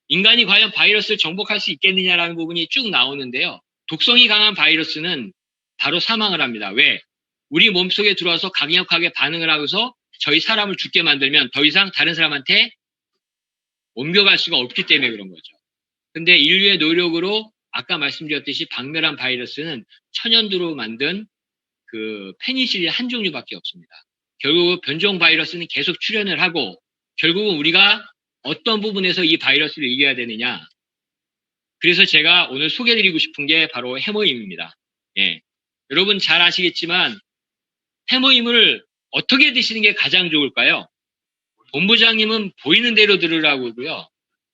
인간이 과연 바이러스를 정복할 수 있겠느냐라는 부분이 쭉 나오는데요. 독성이 강한 바이러스는 바로 사망을 합니다. 왜? 우리 몸속에 들어와서 강력하게 반응을 하고서 저희 사람을 죽게 만들면 더 이상 다른 사람한테 옮겨갈 수가 없기 때문에 그런 거죠. 근데 인류의 노력으로 아까 말씀드렸듯이 박멸한 바이러스는 천연두로 만든 그 페니실린 한 종류밖에 없습니다. 결국 변종 바이러스는 계속 출현을 하고 결국은 우리가 어떤 부분에서 이 바이러스를 이겨야 되느냐. 그래서 제가 오늘 소개해드리고 싶은 게 바로 해모임입니다. 예. 여러분 잘 아시겠지만 해모임을 어떻게 드시는 게 가장 좋을까요? 본부장님은 보이는 대로 들으라고 하고요.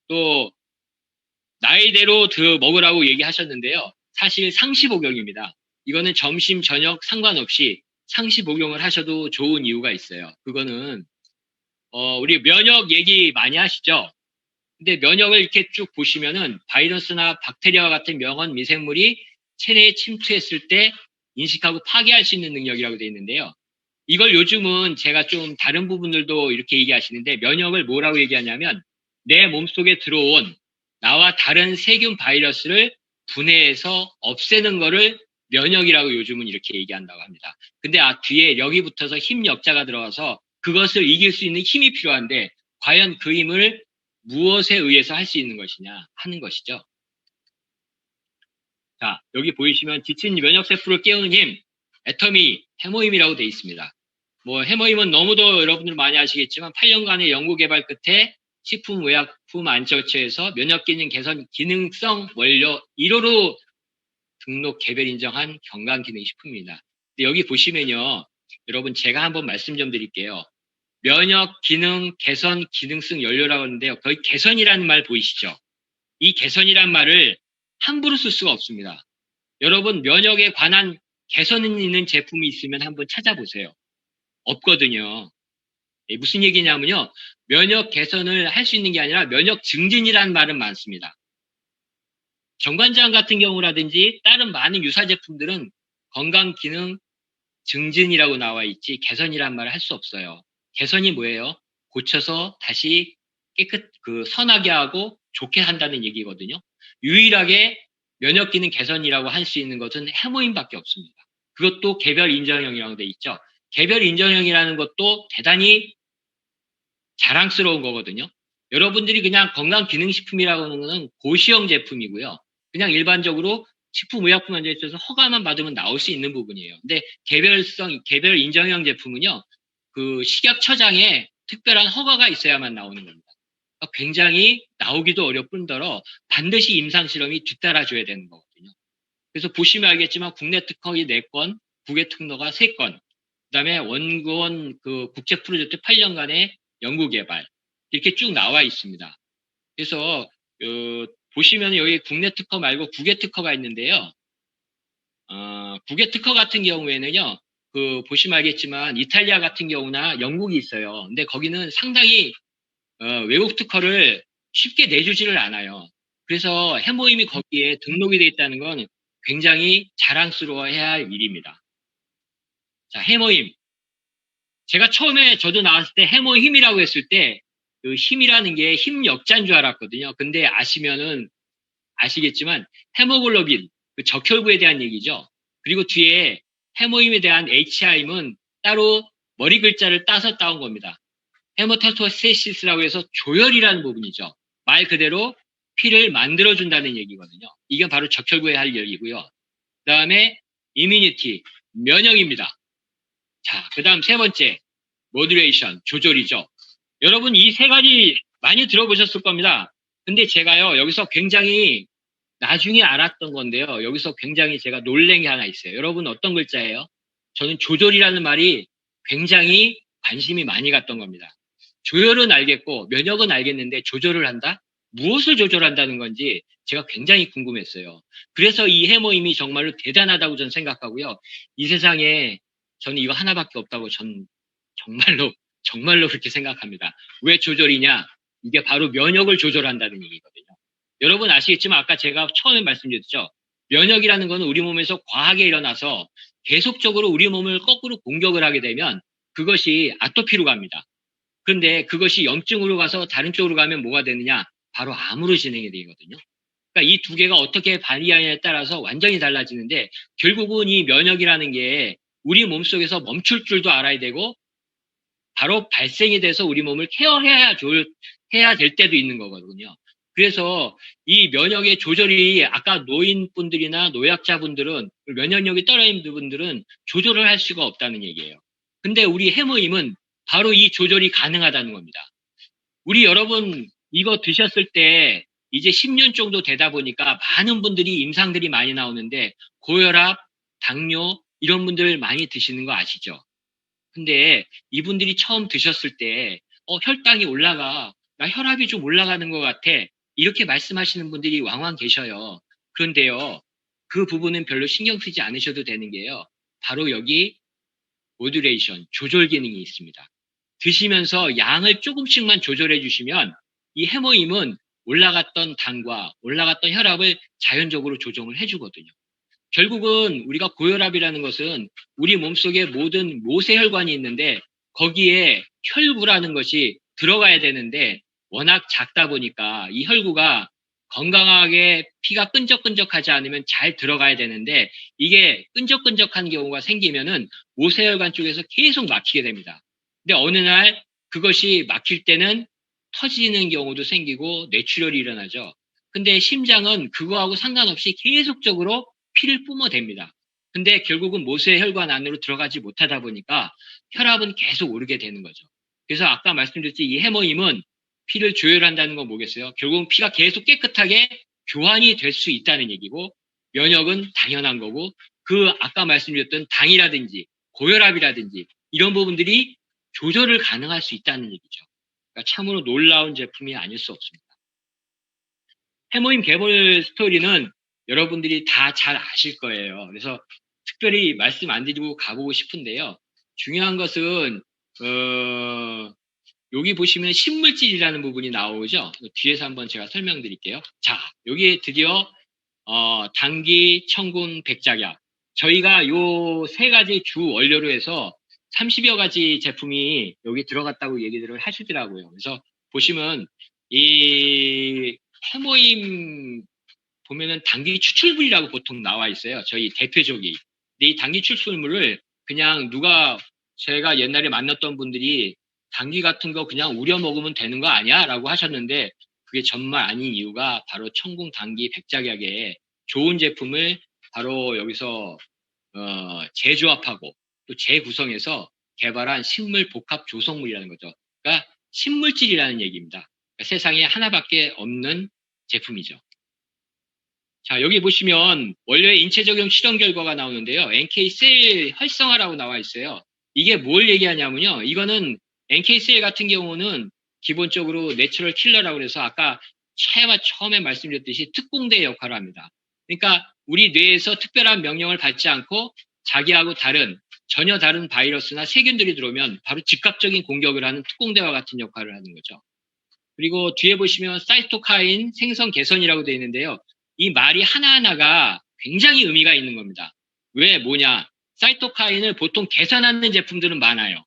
또 나이대로 먹으라고 얘기하셨는데요. 사실 상시복용입니다. 이거는 점심, 저녁 상관없이 상시복용을 하셔도 좋은 이유가 있어요. 그거는 우리 면역 얘기 많이 하시죠? 근데 면역을 이렇게 쭉 보시면은 바이러스나 박테리아와 같은 명원 미생물이 체내에 침투했을 때 인식하고 파괴할 수 있는 능력이라고 되어 있는데요. 이걸 요즘은 제가 좀 다른 부분들도 이렇게 얘기하시는데 면역을 뭐라고 얘기하냐면 내 몸속에 들어온 나와 다른 세균 바이러스를 분해해서 없애는 거를 면역이라고 요즘은 이렇게 얘기한다고 합니다. 근데 뒤에 여기 붙어서 힘 역자가 들어가서 그것을 이길 수 있는 힘이 필요한데 과연 그 힘을 무엇에 의해서 할 수 있는 것이냐 하는 것이죠. 자, 여기 보이시면 지친 면역세포를 깨우는 힘, 애터미, 해모임이라고 되어 있습니다. 뭐 해모임은 너무도 여러분들 많이 아시겠지만 8년간의 연구 개발 끝에 식품의약품 안전처에서 면역기능 개선 기능성 원료 1호로 등록 개별 인정한 건강기능식품입니다. 근데 여기 보시면요, 여러분 제가 한번 말씀 좀 드릴게요. 면역 기능 개선 기능성 연료라고 하는데요. 거의 개선이라는 말 보이시죠? 이 개선이란 말을 함부로 쓸 수가 없습니다. 여러분 면역에 관한 개선 있는 제품이 있으면 한번 찾아보세요. 없거든요. 무슨 얘기냐면요. 면역 개선을 할 수 있는 게 아니라 면역 증진이라는 말은 많습니다. 정관장 같은 경우라든지 다른 많은 유사 제품들은 건강 기능 증진이라고 나와 있지 개선이라는 말을 할 수 없어요. 개선이 뭐예요? 고쳐서 다시 선하게 하고 좋게 한다는 얘기거든요. 유일하게 면역 기능 개선이라고 할 수 있는 것은 해모임밖에 없습니다. 그것도 개별 인정형이라고 돼 있죠. 개별 인정형이라는 것도 대단히 자랑스러운 거거든요. 여러분들이 그냥 건강기능식품이라고 하는 것은 고시형 제품이고요. 그냥 일반적으로 식품의약품안전에 있어서 허가만 받으면 나올 수 있는 부분이에요. 근데 개별 인정형 제품은요, 그 식약처장에 특별한 허가가 있어야만 나오는 겁니다. 그러니까 굉장히 나오기도 어려울 뿐더러 반드시 임상실험이 뒤따라줘야 되는 거거든요. 그래서 보시면 알겠지만 국내 특허가 4건, 국외 특허가 3건, 그 다음에 원건 그 국제 프로젝트 8년간의 연구개발, 이렇게 쭉 나와 있습니다. 그래서, 보시면 여기 국내 특허 말고 국외 특허가 있는데요. 국외 특허 같은 경우에는요, 보시면 알겠지만 이탈리아 같은 경우나 영국이 있어요. 근데 거기는 상당히, 외국 특허를 쉽게 내주지를 않아요. 그래서 해모임이 거기에 등록이 돼 있다는 건 굉장히 자랑스러워해야 할 일입니다. 자, 해모임. 제가 처음에 저도 나왔을 때 해모힘이라고 했을 때 그 힘이라는 게 힘 역자인 줄 알았거든요. 근데 아시겠지만 헤모글로빈, 그 적혈구에 대한 얘기죠. 그리고 뒤에 해모힘에 대한 HIM은 따로 머리 글자를 따서 따온 겁니다. 헤모타토스테시스라고 해서 조혈이라는 부분이죠. 말 그대로 피를 만들어준다는 얘기거든요. 이게 바로 적혈구에 할 얘기고요. 그 다음에 이뮤니티, 면역입니다. 자, 그 다음 3번째, 모듈레이션, 조절이죠. 여러분 이 3가지 많이 들어보셨을 겁니다. 근데 제가요, 여기서 굉장히 나중에 알았던 건데요. 여기서 굉장히 제가 놀란 게 하나 있어요. 여러분 어떤 글자예요? 저는 조절이라는 말이 굉장히 관심이 많이 갔던 겁니다. 조혈은 알겠고 면역은 알겠는데 조절을 한다? 무엇을 조절한다는 건지 제가 굉장히 궁금했어요. 그래서 이 해모임이 정말로 대단하다고 저는 생각하고요. 이 세상에 저는 이거 하나밖에 없다고 전 정말로 그렇게 생각합니다. 왜 조절이냐? 이게 바로 면역을 조절한다는 얘기거든요. 여러분 아시겠지만 아까 제가 처음에 말씀드렸죠. 면역이라는 것은 우리 몸에서 과하게 일어나서 계속적으로 우리 몸을 거꾸로 공격을 하게 되면 그것이 아토피로 갑니다. 그런데 그것이 염증으로 가서 다른 쪽으로 가면 뭐가 되느냐? 바로 암으로 진행이 되거든요. 그러니까 이 2개가 어떻게 발휘하냐에 따라서 완전히 달라지는데 결국은 이 면역이라는 게 우리 몸속에서 멈출 줄도 알아야 되고 바로 발생이 돼서 우리 몸을 케어해야 될 때도 있는 거거든요. 그래서 이 면역의 조절이 아까 노인분들이나 노약자분들은 면역력이 떨어진 분들은 조절을 할 수가 없다는 얘기예요. 근데 우리 해모임은 바로 이 조절이 가능하다는 겁니다. 우리 여러분 이거 드셨을 때 이제 10년 정도 되다 보니까 많은 분들이 임상들이 많이 나오는데 고혈압, 당뇨 이런 분들 많이 드시는 거 아시죠? 근데 이분들이 처음 드셨을 때 혈당이 올라가, 나 혈압이 좀 올라가는 것 같아 이렇게 말씀하시는 분들이 왕왕 계셔요. 그런데요, 그 부분은 별로 신경 쓰지 않으셔도 되는 게요. 바로 여기 모듈레이션, 조절 기능이 있습니다. 드시면서 양을 조금씩만 조절해 주시면 이 해모임은 올라갔던 당과 올라갔던 혈압을 자연적으로 조정을 해주거든요. 결국은 우리가 고혈압이라는 것은 우리 몸속에 모든 모세혈관이 있는데 거기에 혈구라는 것이 들어가야 되는데 워낙 작다 보니까 이 혈구가 건강하게 피가 끈적끈적하지 않으면 잘 들어가야 되는데 이게 끈적끈적한 경우가 생기면은 모세혈관 쪽에서 계속 막히게 됩니다. 근데 어느 날 그것이 막힐 때는 터지는 경우도 생기고 뇌출혈이 일어나죠. 근데 심장은 그거하고 상관없이 계속적으로 피를 뿜어댑니다. 근데 결국은 모세혈관 안으로 들어가지 못하다 보니까 혈압은 계속 오르게 되는 거죠. 그래서 아까 말씀드렸듯이 이 해모임은 피를 조혈한다는 건 뭐겠어요? 결국은 피가 계속 깨끗하게 교환이 될 수 있다는 얘기고 면역은 당연한 거고 그 아까 말씀드렸던 당이라든지 고혈압이라든지 이런 부분들이 조절을 가능할 수 있다는 얘기죠. 그러니까 참으로 놀라운 제품이 아닐 수 없습니다. 해모임 개발 스토리는 여러분들이 다 잘 아실 거예요. 그래서 특별히 말씀 안 드리고 가보고 싶은데요. 중요한 것은 여기 보시면 신물질이라는 부분이 나오죠. 뒤에서 한번 제가 설명드릴게요. 자, 여기에 드디어 당기, 청군, 백작약 저희가 요 3가지 주 원료로 해서 30여 가지 제품이 여기 들어갔다고 얘기들을 하시더라고요. 그래서 보시면 이 해모임 보면은 당기 추출물이라고 보통 나와 있어요. 저희 대표적인. 근데 이 당기 추출물을 그냥 누가 제가 옛날에 만났던 분들이 당귀 같은 거 그냥 우려 먹으면 되는 거 아니야? 라고 하셨는데 그게 정말 아닌 이유가 바로 천궁 당귀 백작약의 좋은 제품을 바로 여기서 재조합하고 또 재구성해서 개발한 식물 복합 조성물이라는 거죠. 그러니까 신물질이라는 얘기입니다. 그러니까 세상에 하나밖에 없는 제품이죠. 자, 여기 보시면 원료의 인체 적용 실험 결과가 나오는데요. NK 셀 활성화라고 나와 있어요. 이게 뭘 얘기하냐면요. 이거는 NK 셀 같은 경우는 기본적으로 내추럴 킬러라고 그래서 아까 처음에 말씀드렸듯이 특공대 역할을 합니다. 그러니까 우리 뇌에서 특별한 명령을 받지 않고 자기하고 전혀 다른 바이러스나 세균들이 들어오면 바로 즉각적인 공격을 하는 특공대와 같은 역할을 하는 거죠. 그리고 뒤에 보시면 사이토카인 생성 개선이라고 되어 있는데요. 이 말이 하나하나가 굉장히 의미가 있는 겁니다. 왜 뭐냐? 사이토카인을 보통 개선하는 제품들은 많아요.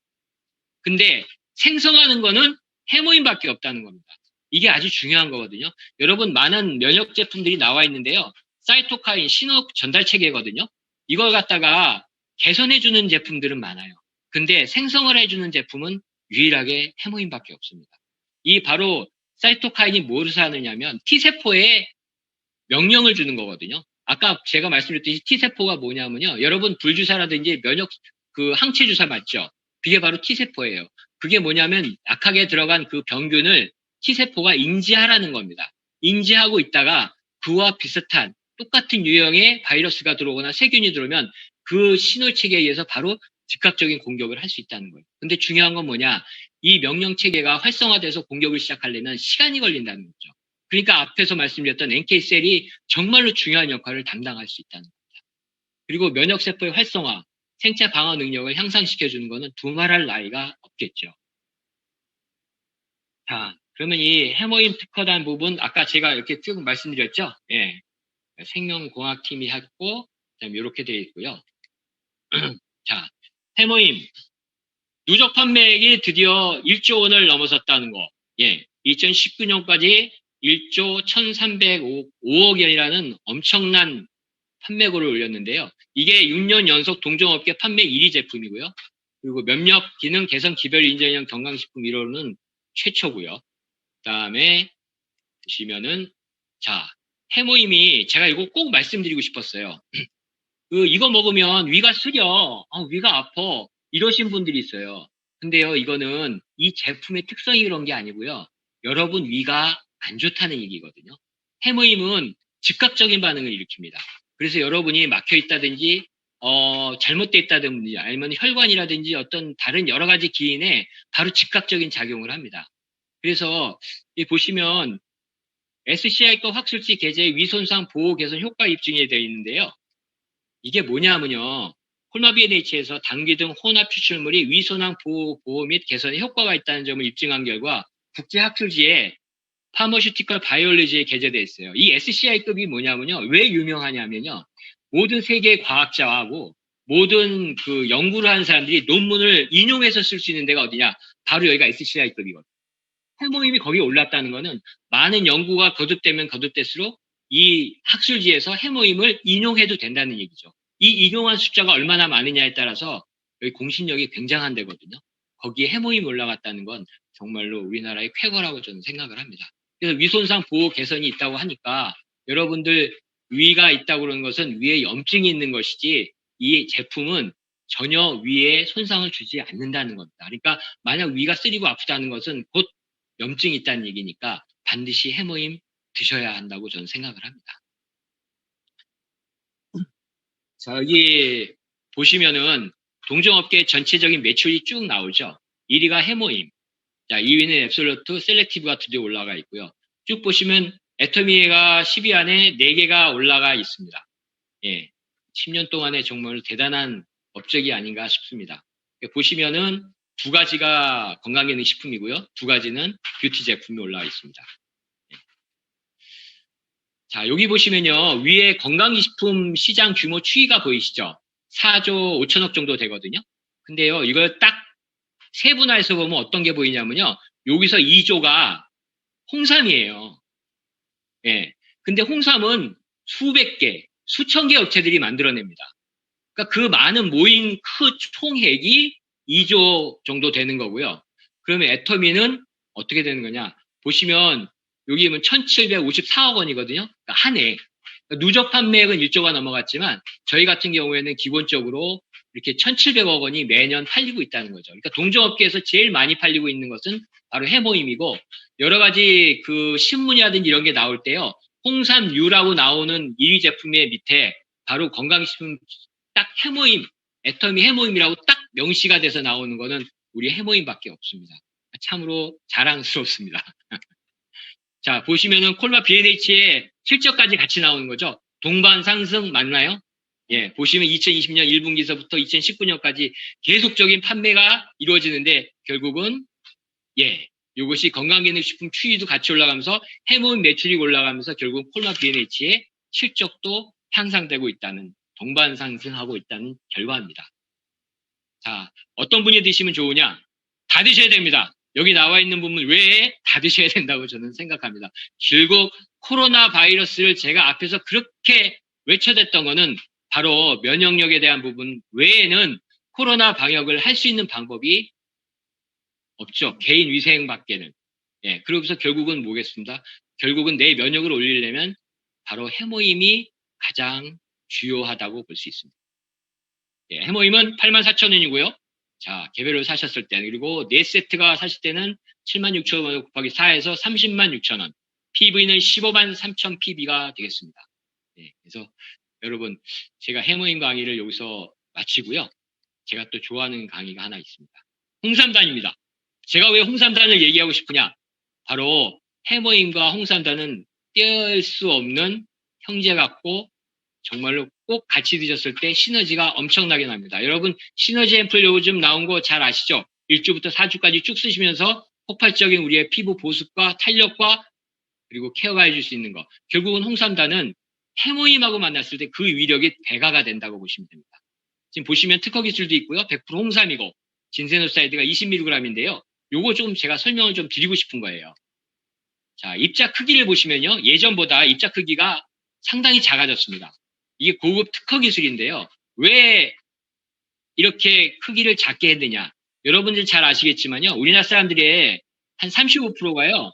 근데 생성하는 거는 해모인밖에 없다는 겁니다. 이게 아주 중요한 거거든요. 여러분 많은 면역 제품들이 나와 있는데요. 사이토카인 신호 전달 체계거든요. 이걸 갖다가 개선해주는 제품들은 많아요. 근데 생성을 해주는 제품은 유일하게 해모인밖에 없습니다. 이 바로 사이토카인이 뭐를 하느냐면 T세포에 명령을 주는 거거든요. 아까 제가 말씀드렸듯이 T세포가 뭐냐면요. 여러분 불주사라든지 면역 항체주사 맞죠? 그게 바로 T세포예요. 그게 뭐냐면 약하게 들어간 그 병균을 T세포가 인지하라는 겁니다. 인지하고 있다가 그와 비슷한 똑같은 유형의 바이러스가 들어오거나 세균이 들어오면 그 신호체계에 의해서 바로 즉각적인 공격을 할 수 있다는 거예요. 근데 중요한 건 뭐냐? 이 명령체계가 활성화돼서 공격을 시작하려면 시간이 걸린다는 거죠. 그러니까 앞에서 말씀드렸던 NK셀이 정말로 중요한 역할을 담당할 수 있다는 겁니다. 그리고 면역세포의 활성화, 생체 방어 능력을 향상시켜주는 것은 두말할 나위가 없겠죠. 자, 그러면 이 해모임 특허단 부분, 아까 제가 이렇게 쭉 말씀드렸죠? 예. 생명공학팀이 했고, 그다음에 이렇게 되어 있고요. 자, 해모임. 누적 판매액이 드디어 1조 원을 넘어섰다는 거. 예. 2019년까지 1조 1,305억 원이라는 엄청난 판매고를 올렸는데요. 이게 6년 연속 동종업계 판매 1위 제품이고요. 그리고 면역 기능 개선 기별 인증형 건강식품 1호는 최초고요. 그다음에 보시면은 자, 해모임이 제가 이거 꼭 말씀드리고 싶었어요. 이거 먹으면 위가 쓰려, 위가 아파 이러신 분들이 있어요. 근데요, 이거는 이 제품의 특성이 그런 게 아니고요. 여러분 위가 안 좋다는 얘기거든요. 해모임은 즉각적인 반응을 일으킵니다. 그래서 여러분이 막혀 있다든지 잘못돼 있다든지 아니면 혈관이라든지 어떤 다른 여러 가지 기인에 바로 즉각적인 작용을 합니다. 그래서 보시면 SCI급 확술지 개제의 위손상 보호 개선 효과 입증이 되어 있는데요. 이게 뭐냐면요. 콜마비에네이츠에서 당귀 등 혼합 추출물이 위손상 보호 및 개선에 효과가 있다는 점을 입증한 결과 국제학술지에 파머슈티컬 바이올로지에 게재되어 있어요. 이 SCI급이 뭐냐면요. 왜 유명하냐면요. 모든 세계 과학자하고 모든 그 연구를 하는 사람들이 논문을 인용해서 쓸 수 있는 데가 어디냐. 바로 여기가 SCI급이거든요. 해모임이 거기에 올랐다는 거는 많은 연구가 거듭되면 거듭될수록 이 학술지에서 해모임을 인용해도 된다는 얘기죠. 이 인용한 숫자가 얼마나 많으냐에 따라서 여기 공신력이 굉장한 데거든요. 거기에 해모임이 올라갔다는 건 정말로 우리나라의 쾌거라고 저는 생각을 합니다. 그래서 위손상 보호 개선이 있다고 하니까 여러분들 위가 있다고 그러는 것은 위에 염증이 있는 것이지 이 제품은 전혀 위에 손상을 주지 않는다는 겁니다. 그러니까 만약 위가 쓰리고 아프다는 것은 곧 염증이 있다는 얘기니까 반드시 해모임 드셔야 한다고 저는 생각을 합니다. 자, 여기 보시면은 동종업계 전체적인 매출이 쭉 나오죠. 1위가 해모임. 자, 2위는 앱솔루트 셀렉티브가 드디어 올라가 있고요. 쭉 보시면 애터미가 10위 안에 4개가 올라가 있습니다. 예. 10년 동안에 정말 대단한 업적이 아닌가 싶습니다. 보시면은 2가지가 건강기능식품이고요. 2가지는 뷰티 제품이 올라와 있습니다. 자, 여기 보시면요. 위에 건강기식품 시장 규모 추이가 보이시죠? 4조 5천억 정도 되거든요. 근데요, 이걸 딱 세분화해서 보면 어떤 게 보이냐면요. 여기서 2조가 홍삼이에요. 예. 근데 홍삼은 수백 개, 수천 개 업체들이 만들어냅니다. 그러니까 그 많은 모인 그 총액이 2조 정도 되는 거고요. 그러면 애터미는 어떻게 되는 거냐? 보시면 여기 보면 1,754억 원이거든요. 그러니까 한 해. 누적 판매액은 1조가 넘어갔지만 저희 같은 경우에는 기본적으로 이렇게 1,700억 원이 매년 팔리고 있다는 거죠. 그러니까 동종업계에서 제일 많이 팔리고 있는 것은 바로 해모임이고 여러 가지 그 신문이라든지 이런 게 나올 때요. 홍삼유라고 나오는 1위 제품의 밑에 바로 건강식품 딱 해모임, 애터미 해모임이라고 딱 명시가 돼서 나오는 거는 우리 해모임밖에 없습니다. 참으로 자랑스럽습니다. 자, 보시면은 콜마 B&H의 실적까지 같이 나오는 거죠. 동반 상승 맞나요? 예, 보시면 2020년 1분기서부터 2019년까지 계속적인 판매가 이루어지는데 결국은 예, 이것이 건강기능식품 추이도 같이 올라가면서 해모임 매출이 올라가면서 결국 콜마 B&H의 실적도 향상되고 있다는 동반 상승하고 있다는 결과입니다. 자, 어떤 분이 드시면 좋으냐? 다 드셔야 됩니다. 여기 나와 있는 부분 외에 다 드셔야 된다고 저는 생각합니다. 결국 코로나 바이러스를 제가 앞에서 그렇게 외쳐댔던 거는 바로 면역력에 대한 부분 외에는 코로나 방역을 할 수 있는 방법이 없죠. 개인 위생밖에는. 예, 그러면서 결국은 뭐겠습니다. 결국은 내 면역을 올리려면 바로 해모임이 가장 주요하다고 볼 수 있습니다. 예, 해모임은 84,000원이고요. 자, 개별로 사셨을 때 그리고 4세트가 사실 때는 76,000원 곱하기 4에서 306,000원. PV는 153,000 PV가 되겠습니다. 예, 그래서 여러분 제가 해모임 강의를 여기서 마치고요. 제가 또 좋아하는 강의가 하나 있습니다. 홍삼단입니다. 제가 왜 홍삼단을 얘기하고 싶으냐? 바로 해모임과 홍삼단은 뗄 수 없는 형제 같고 정말로 꼭 같이 드셨을 때 시너지가 엄청나게 납니다. 여러분 시너지 앰플 요즘 나온 거 잘 아시죠? 1주부터 4주까지 쭉 쓰시면서 폭발적인 우리의 피부 보습과 탄력과 그리고 케어가 해줄 수 있는 거. 결국은 홍삼단은 해모임하고 만났을 때 그 위력이 배가가 된다고 보시면 됩니다. 지금 보시면 특허 기술도 있고요. 100% 홍삼이고 진세노사이드가 20mg인데요. 요거 좀 제가 설명을 좀 드리고 싶은 거예요. 자, 입자 크기를 보시면요. 예전보다 입자 크기가 상당히 작아졌습니다. 이게 고급 특허 기술인데요. 왜 이렇게 크기를 작게 했느냐. 여러분들 잘 아시겠지만요. 우리나라 사람들의 한 35%가요.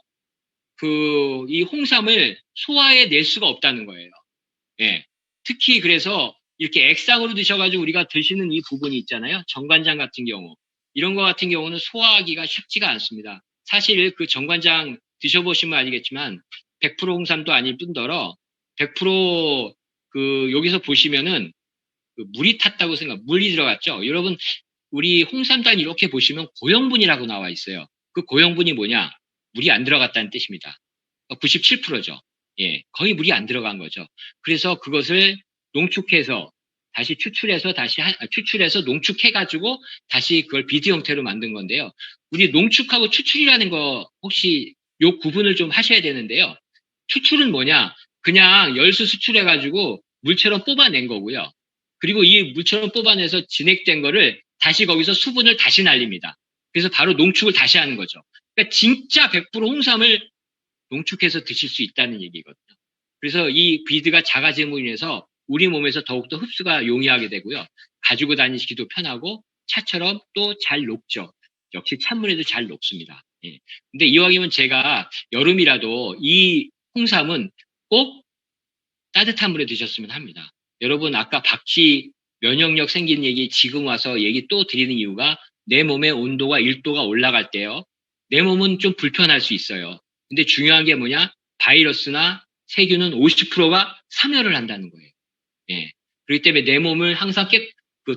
이 홍삼을 소화해 낼 수가 없다는 거예요. 예. 특히 그래서 이렇게 액상으로 드셔가지고 우리가 드시는 이 부분이 있잖아요. 정관장 같은 경우. 이런 거 같은 경우는 소화하기가 쉽지가 않습니다. 사실 그 정관장 드셔보시면 알겠지만 100% 홍삼도 아닐 뿐더러 100% 여기서 보시면은 물이 탔다고 물이 들어갔죠. 여러분 우리 홍삼단 이렇게 보시면 고형분이라고 나와 있어요. 그 고형분이 뭐냐? 물이 안 들어갔다는 뜻입니다. 97%죠. 예, 거의 물이 안 들어간 거죠. 그래서 그것을 농축해서 다시 추출해서 농축해가지고 다시 그걸 비드 형태로 만든 건데요. 우리 농축하고 추출이라는 거 혹시 요 구분을 좀 하셔야 되는데요. 추출은 뭐냐? 그냥 열수 수출해가지고 물처럼 뽑아낸 거고요. 그리고 이 물처럼 뽑아내서 진액된 거를 다시 거기서 수분을 다시 날립니다. 그래서 바로 농축을 다시 하는 거죠. 그러니까 진짜 100% 홍삼을 농축해서 드실 수 있다는 얘기거든요. 그래서 이 비드가 작아짐으로 인해서 우리 몸에서 더욱더 흡수가 용이하게 되고요. 가지고 다니시기도 편하고 차처럼 또 잘 녹죠. 역시 찬물에도 잘 녹습니다. 예. 근데 이왕이면 제가 여름이라도 이 홍삼은 꼭 따뜻한 물에 드셨으면 합니다. 여러분 아까 박쥐 면역력 생기는 얘기 지금 와서 얘기 또 드리는 이유가 내 몸의 온도가 1도가 올라갈 때요. 내 몸은 좀 불편할 수 있어요. 근데 중요한 게 뭐냐? 바이러스나 세균은 50%가 사멸을 한다는 거예요. 예. 그렇기 때문에 내 몸을 항상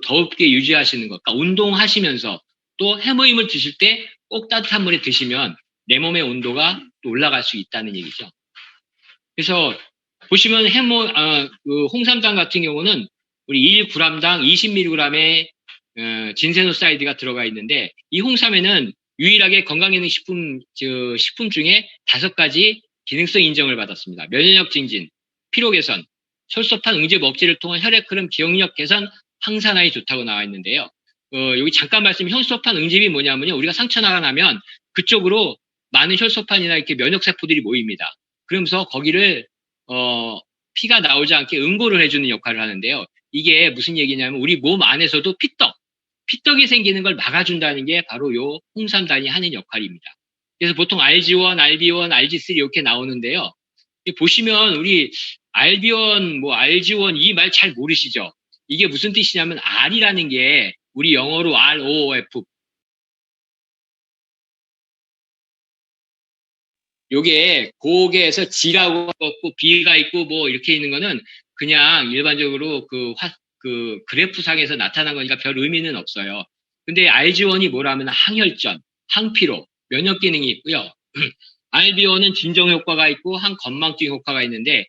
더욱게 유지하시는 것. 그러니까 운동하시면서 또 해모임을 드실 때 꼭 따뜻한 물에 드시면 내 몸의 온도가 또 올라갈 수 있다는 얘기죠. 그래서 보시면 홍삼당 같은 경우는 우리 1g당 20mg의 진세노사이드가 들어가 있는데 이 홍삼에는 유일하게 건강기능식품 중에 5가지 기능성 인정을 받았습니다. 면역력 증진, 피로 개선, 혈소판 응집 억제를 통한 혈액 흐름 기억력 개선, 항산화에 좋다고 나와 있는데요. 여기 잠깐 혈소판 응집이 뭐냐면요. 우리가 상처 나가 나면 그쪽으로 많은 혈소판이나 이렇게 면역세포들이 모입니다. 그러면서 거기를 피가 나오지 않게 응고를 해주는 역할을 하는데요. 이게 무슨 얘기냐면 우리 몸 안에서도 피떡, 피떡이 생기는 걸 막아준다는 게 바로 요 홍삼단이 하는 역할입니다. 그래서 보통 RG1, RB1, RG3 이렇게 나오는데요. 보시면 우리 RB1, 뭐 RG1 이 말 잘 모르시죠? 이게 무슨 뜻이냐면 R이라는 게 우리 영어로 ROF. 요게 고개에서 G라고 있고 B가 있고 뭐 이렇게 있는 거는 그냥 일반적으로 그 그래프상에서 나타난 거니까 별 의미는 없어요. 근데 RG1이 뭐라면 항혈전, 항피로, 면역 기능이 있고요. RB1은 진정 효과가 있고 항건망증 효과가 있는데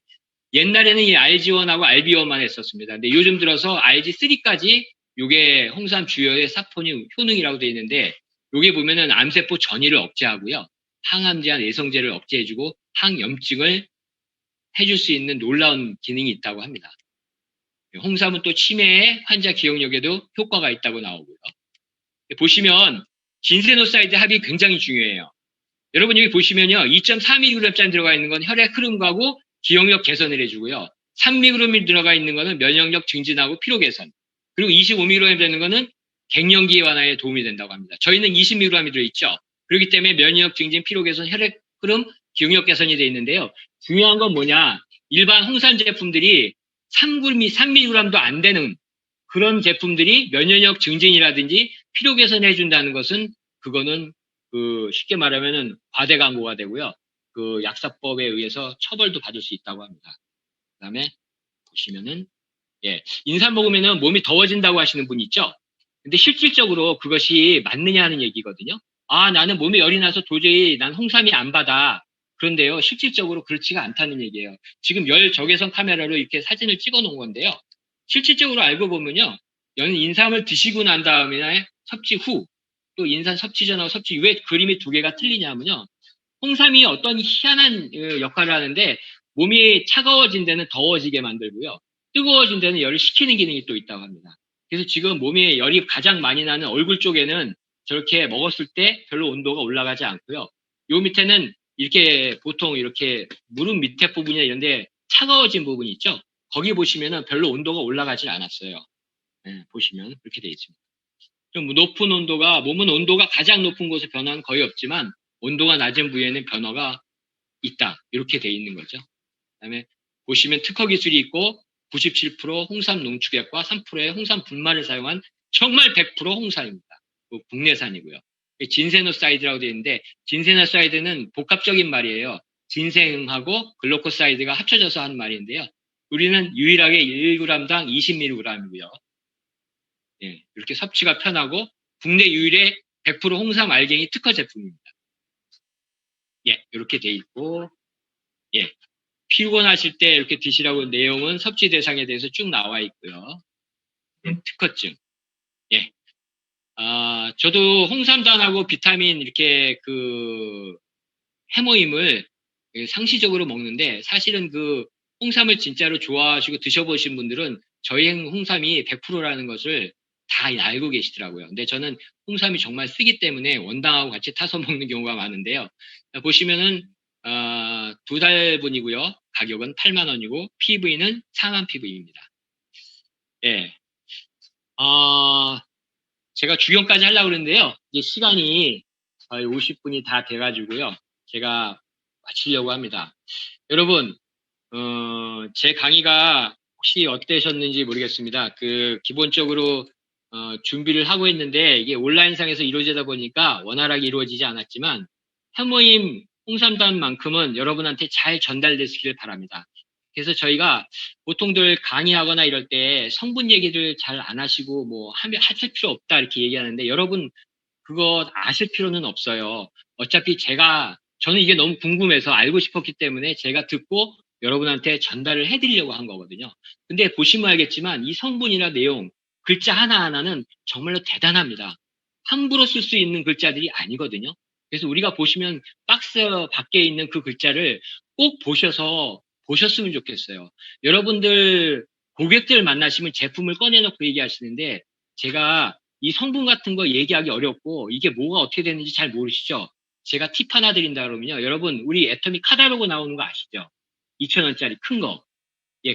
옛날에는 이 RG1하고 RB1만 했었습니다. 근데 요즘 들어서 RG3까지 요게 홍삼 주요의 사포닌 효능이라고 되어 있는데 요게 보면은 암세포 전이를 억제하고요. 항암제한 내성제를 억제해주고 항염증을 해줄 수 있는 놀라운 기능이 있다고 합니다. 홍삼은 또 치매의 환자 기억력에도 효과가 있다고 나오고요. 보시면 진세노사이드 합이 굉장히 중요해요. 여러분 여기 보시면요. 2.4mg짜리 들어가 있는 건 혈액 흐름하고 기억력 개선을 해주고요. 3mg 들어가 있는 거는 면역력 증진하고 피로 개선. 그리고 25mg 되는 거는 갱년기 완화에 도움이 된다고 합니다. 저희는 20mg이 들어있죠. 그렇기 때문에 면역력 증진, 피로 개선, 혈액 흐름, 기억력 개선이 되어 있는데요. 중요한 건 뭐냐. 일반 홍삼 제품들이 3mg도 안 되는 그런 제품들이 면역력 증진이라든지 피로 개선해 준다는 것은 그거는 쉽게 말하면은 과대 광고가 되고요. 그 약사법에 의해서 처벌도 받을 수 있다고 합니다. 그다음에 보시면은 인삼 먹으면은 몸이 더워진다고 하시는 분 있죠. 근데 실질적으로 그것이 맞느냐 하는 얘기거든요. 아, 나는 몸에 열이 나서 도저히 난 홍삼이 안 받아. 그런데요, 실질적으로 그렇지가 않다는 얘기예요. 지금 열 적외선 카메라로 이렇게 사진을 찍어 놓은 건데요. 실질적으로 알고 보면요, 인삼을 드시고 난 다음에 섭취 후, 또 인삼 섭취 전하고 섭취 왜 그림이 두 개가 틀리냐면요. 홍삼이 어떤 희한한 역할을 하는데 몸이 차가워진 데는 더워지게 만들고요. 뜨거워진 데는 열을 식히는 기능이 또 있다고 합니다. 그래서 지금 몸에 열이 가장 많이 나는 얼굴 쪽에는 저렇게 먹었을 때 별로 온도가 올라가지 않고요. 요 밑에는 이렇게 보통 이렇게 무릎 밑에 부분이나 이런 데 차가워진 부분이 있죠. 거기 보시면은 별로 온도가 올라가지 않았어요. 보시면 그렇게 돼 있습니다. 좀 높은 온도가, 몸은 온도가 가장 높은 곳에 변화는 거의 없지만 온도가 낮은 부위에는 변화가 있다. 이렇게 돼 있는 거죠. 그다음에 보시면 특허 기술이 있고 97% 홍삼 농축액과 3%의 홍삼 분말을 사용한 정말 100% 홍삼입니다. 국내산이고요. 진세노사이드라고 되어 있는데 진세노사이드는 복합적인 말이에요. 진생하고 글루코사이드가 합쳐져서 하는 말인데요. 우리는 유일하게 1g당 20mg이고요. 이렇게 섭취가 편하고 국내 유일의 100% 홍삼 알갱이 특허 제품입니다. 이렇게 돼 있고, 피곤하실 때 이렇게 드시라고 내용은 섭취 대상에 대해서 쭉 나와 있고요. 특허증. 저도 홍삼단하고 비타민 이렇게 해모임을 상시적으로 먹는데 사실은 홍삼을 진짜로 좋아하시고 드셔보신 분들은 저희 홍삼이 100%라는 것을 다 알고 계시더라고요. 근데 저는 홍삼이 정말 쓰기 때문에 원당하고 같이 타서 먹는 경우가 많은데요. 보시면은 2달분이고요. 가격은 8만 원이고 PV는 4만 PV입니다. 제가 주경까지 하려고 그랬는데요. 이제 시간이 거의 50분이 다 돼가지고요. 제가 마치려고 합니다. 여러분, 제 강의가 혹시 어떠셨는지 모르겠습니다. 기본적으로, 준비를 하고 있는데 이게 온라인상에서 이루어지다 보니까 원활하게 이루어지지 않았지만 해모임 홍삼단만큼은 여러분한테 잘 전달되시길 바랍니다. 그래서 저희가 보통들 강의하거나 이럴 때 성분 얘기를 잘 안 하시고 하실 필요 없다 이렇게 얘기하는데 여러분 그거 아실 필요는 없어요. 어차피 저는 이게 너무 궁금해서 알고 싶었기 때문에 제가 듣고 여러분한테 전달을 해드리려고 한 거거든요. 근데 보시면 알겠지만 이 성분이나 내용, 글자 하나하나는 정말로 대단합니다. 함부로 쓸 수 있는 글자들이 아니거든요. 그래서 우리가 보시면 박스 밖에 있는 그 글자를 꼭 보셨으면 좋겠어요. 여러분들 고객들 만나시면 제품을 꺼내놓고 얘기하시는데 제가 이 성분 같은 거 얘기하기 어렵고 이게 뭐가 어떻게 되는지 잘 모르시죠? 제가 팁 하나 드린다 그러면요. 여러분 우리 애터미 카다로그 나오는 거 아시죠? 2,000원짜리 큰 거.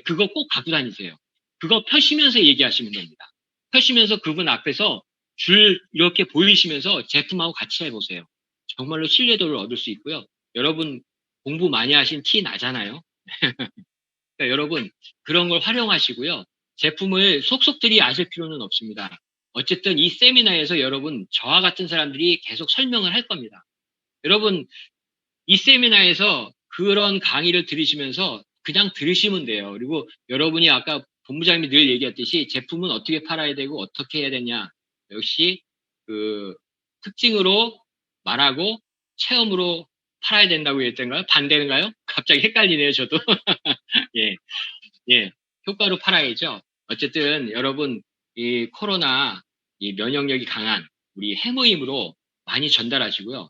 그거 꼭 갖고 다니세요. 그거 펴시면서 얘기하시면 됩니다. 펴시면서 그분 앞에서 줄 이렇게 보이시면서 제품하고 같이 해보세요. 정말로 신뢰도를 얻을 수 있고요. 여러분 공부 많이 하신 티 나잖아요. 그러니까 여러분 그런 걸 활용하시고요. 제품을 속속들이 아실 필요는 없습니다. 어쨌든 이 세미나에서 여러분 저와 같은 사람들이 계속 설명을 할 겁니다. 여러분 이 세미나에서 그런 강의를 들으시면서 그냥 들으시면 돼요. 그리고 여러분이 아까 본부장님이 늘 얘기했듯이 제품은 어떻게 팔아야 되고 어떻게 해야 되냐. 역시 그 특징으로 말하고 체험으로 팔아야 된다고 했던가요? 반대인가요? 갑자기 헷갈리네요, 저도. 예, 예. 효과로 팔아야죠. 어쨌든 여러분 이 코로나 이 면역력이 강한 우리 해모임으로 많이 전달하시고요.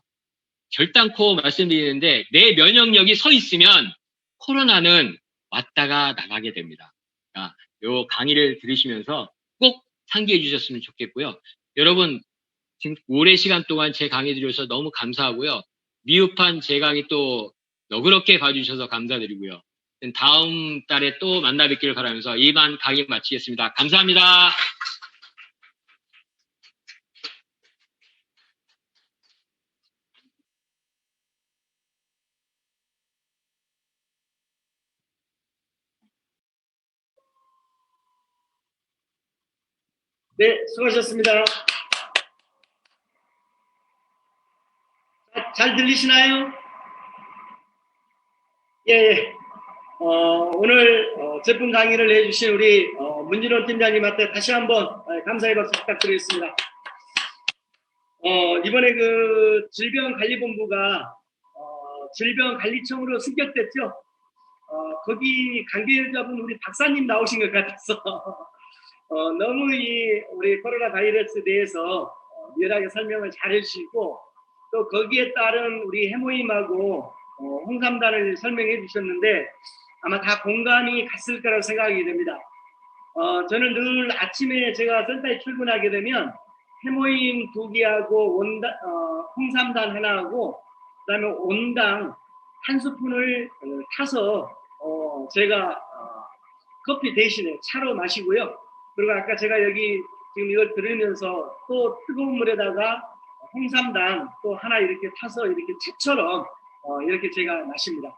결단코 말씀드리는데 내 면역력이 서 있으면 코로나는 왔다가 나가게 됩니다. 자, 요 강의를 들으시면서 꼭 상기해 주셨으면 좋겠고요. 여러분 지금 오랜 시간 동안 제 강의 들으셔서 너무 감사하고요. 미흡한 제 강의 또 너그럽게 봐주셔서 감사드리고요. 다음 달에 또 만나 뵙기를 바라면서 이만 강의 마치겠습니다. 감사합니다. 네, 수고하셨습니다. 잘 들리시나요? 예, 예. 오늘 제품 강의를 해주신 우리 문진원 팀장님한테 다시 한번 감사의 박수 부탁드리겠습니다. 이번에 그 질병관리본부가 질병관리청으로 승격됐죠. 거기 관계자분 우리 박사님 나오신 것 같아서 너무 우리 코로나 바이러스에 대해서 유일하게 설명을 잘 해주시고 또 거기에 따른 우리 해모임하고 홍삼단을 설명해 주셨는데 아마 다 공감이 갔을 거라고 생각이 됩니다. 저는 늘 아침에 제가 센터에 출근하게 되면 해모임 2개하고 홍삼단 하나하고 그다음에 온당 한 스푼을 타서 제가 커피 대신에 차로 마시고요. 그리고 아까 제가 여기 지금 이걸 들으면서 또 뜨거운 물에다가 홍삼단 또 하나 이렇게 타서 이렇게 차처럼 이렇게 제가 마십니다.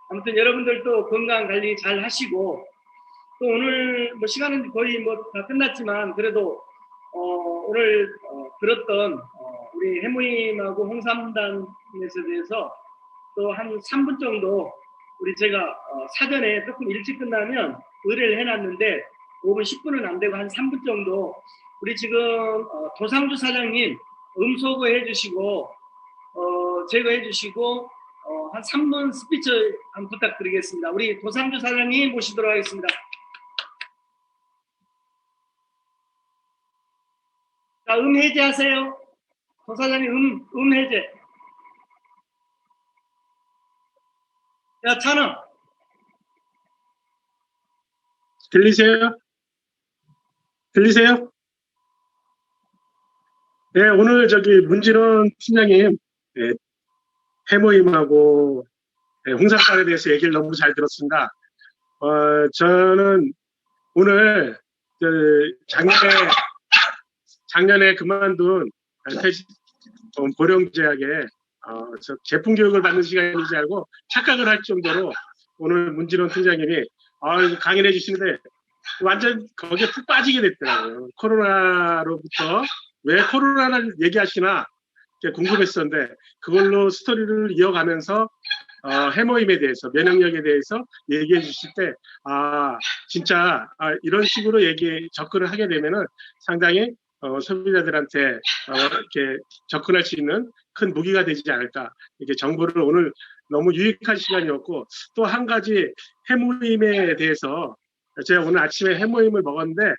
아무튼 여러분들도 건강 관리 잘 하시고 또 오늘 뭐 시간은 거의 뭐 다 끝났지만 그래도 오늘 들었던 우리 해모임하고 홍삼단에서 대해서 또 한 3분 정도 우리 제가 사전에 조금 일찍 끝나면 의뢰를 해놨는데 5분 10분은 안 되고 한 3분 정도 우리 지금 도상주 사장님 음소거 해주시고 제거해 주시고 한 3분 스피치 한번 부탁드리겠습니다. 우리 도상주 사장님 모시도록 하겠습니다. 자, 해제하세요. 도사장님 해제. 야, 찬호. 들리세요? 들리세요? 네, 오늘 문진원 팀장님 해모임하고 홍삼단에 대해서 얘기를 너무 잘 들었습니다. 저는 오늘 작년에 그만둔 보령제약에 제품 교육을 받는 시간인지 알고 착각을 할 정도로 오늘 문진원 팀장님이 강의를 해주시는데 완전 거기에 푹 빠지게 됐더라고요. 코로나로부터 왜 코로나를 얘기하시나 궁금했었는데 그걸로 스토리를 이어가면서 해모임에 대해서 면역력에 대해서 얘기해 주실 때 진짜 이런 식으로 접근을 하게 되면은 상당히 소비자들한테 이렇게 접근할 수 있는 큰 무기가 되지 않을까. 이렇게 정보를 오늘 너무 유익한 시간이었고 또 한 가지 해모임에 대해서 제가 오늘 아침에 해모임을 먹었는데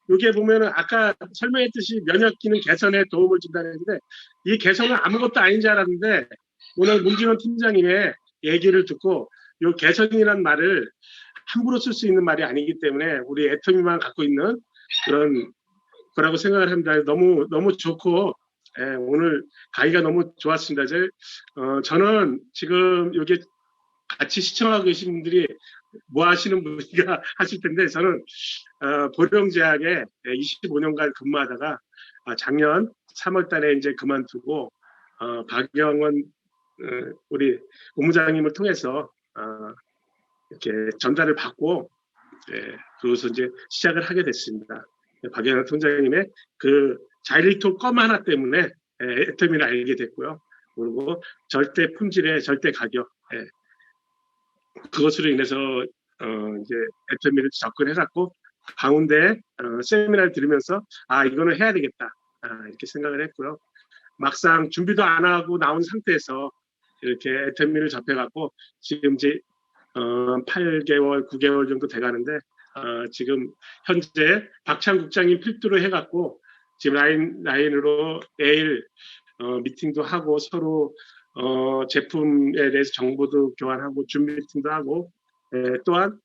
이게 보면은 아까 설명했듯이 면역 기능 개선에 도움을 준다는 했는데 이 개선은 아무것도 아닌 줄 알았는데 오늘 문진원 팀장님의 얘기를 듣고 이 개선이라는 말을 함부로 쓸 수 있는 말이 아니기 때문에 우리 애터미만 갖고 있는 그런 거라고 생각을 합니다. 너무 좋고 오늘 강의가 너무 좋았습니다. 저는 지금 여기 같이 시청하고 계신 분들이 뭐 하시는 분인가 하실 텐데, 저는 보령제약에 25년간 근무하다가 작년 3월 달에 이제 그만두고 박영원 우리 본부장님을 통해서 이렇게 전달을 받고 그것을 이제 시작을 하게 됐습니다. 박영원 통장님의 그 자일리톨 껌 하나 때문에 애터미를 알게 됐고요. 그리고 절대 품질의 절대 가격, 그것으로 인해서 이제 애터미를 접근해갖고 가운데 세미나를 들으면서 이거는 해야 되겠다 이렇게 생각을 했고요. 막상 준비도 안 하고 나온 상태에서 이렇게 애터미를 접해갖고 지금 이제 8개월, 9개월 정도 돼가는데 지금 현재 박찬 국장님 필두로 해갖고 지금 라인으로 매일 미팅도 하고 서로 제품에 대해서 정보도 교환하고 준비 미팅도 하고 또한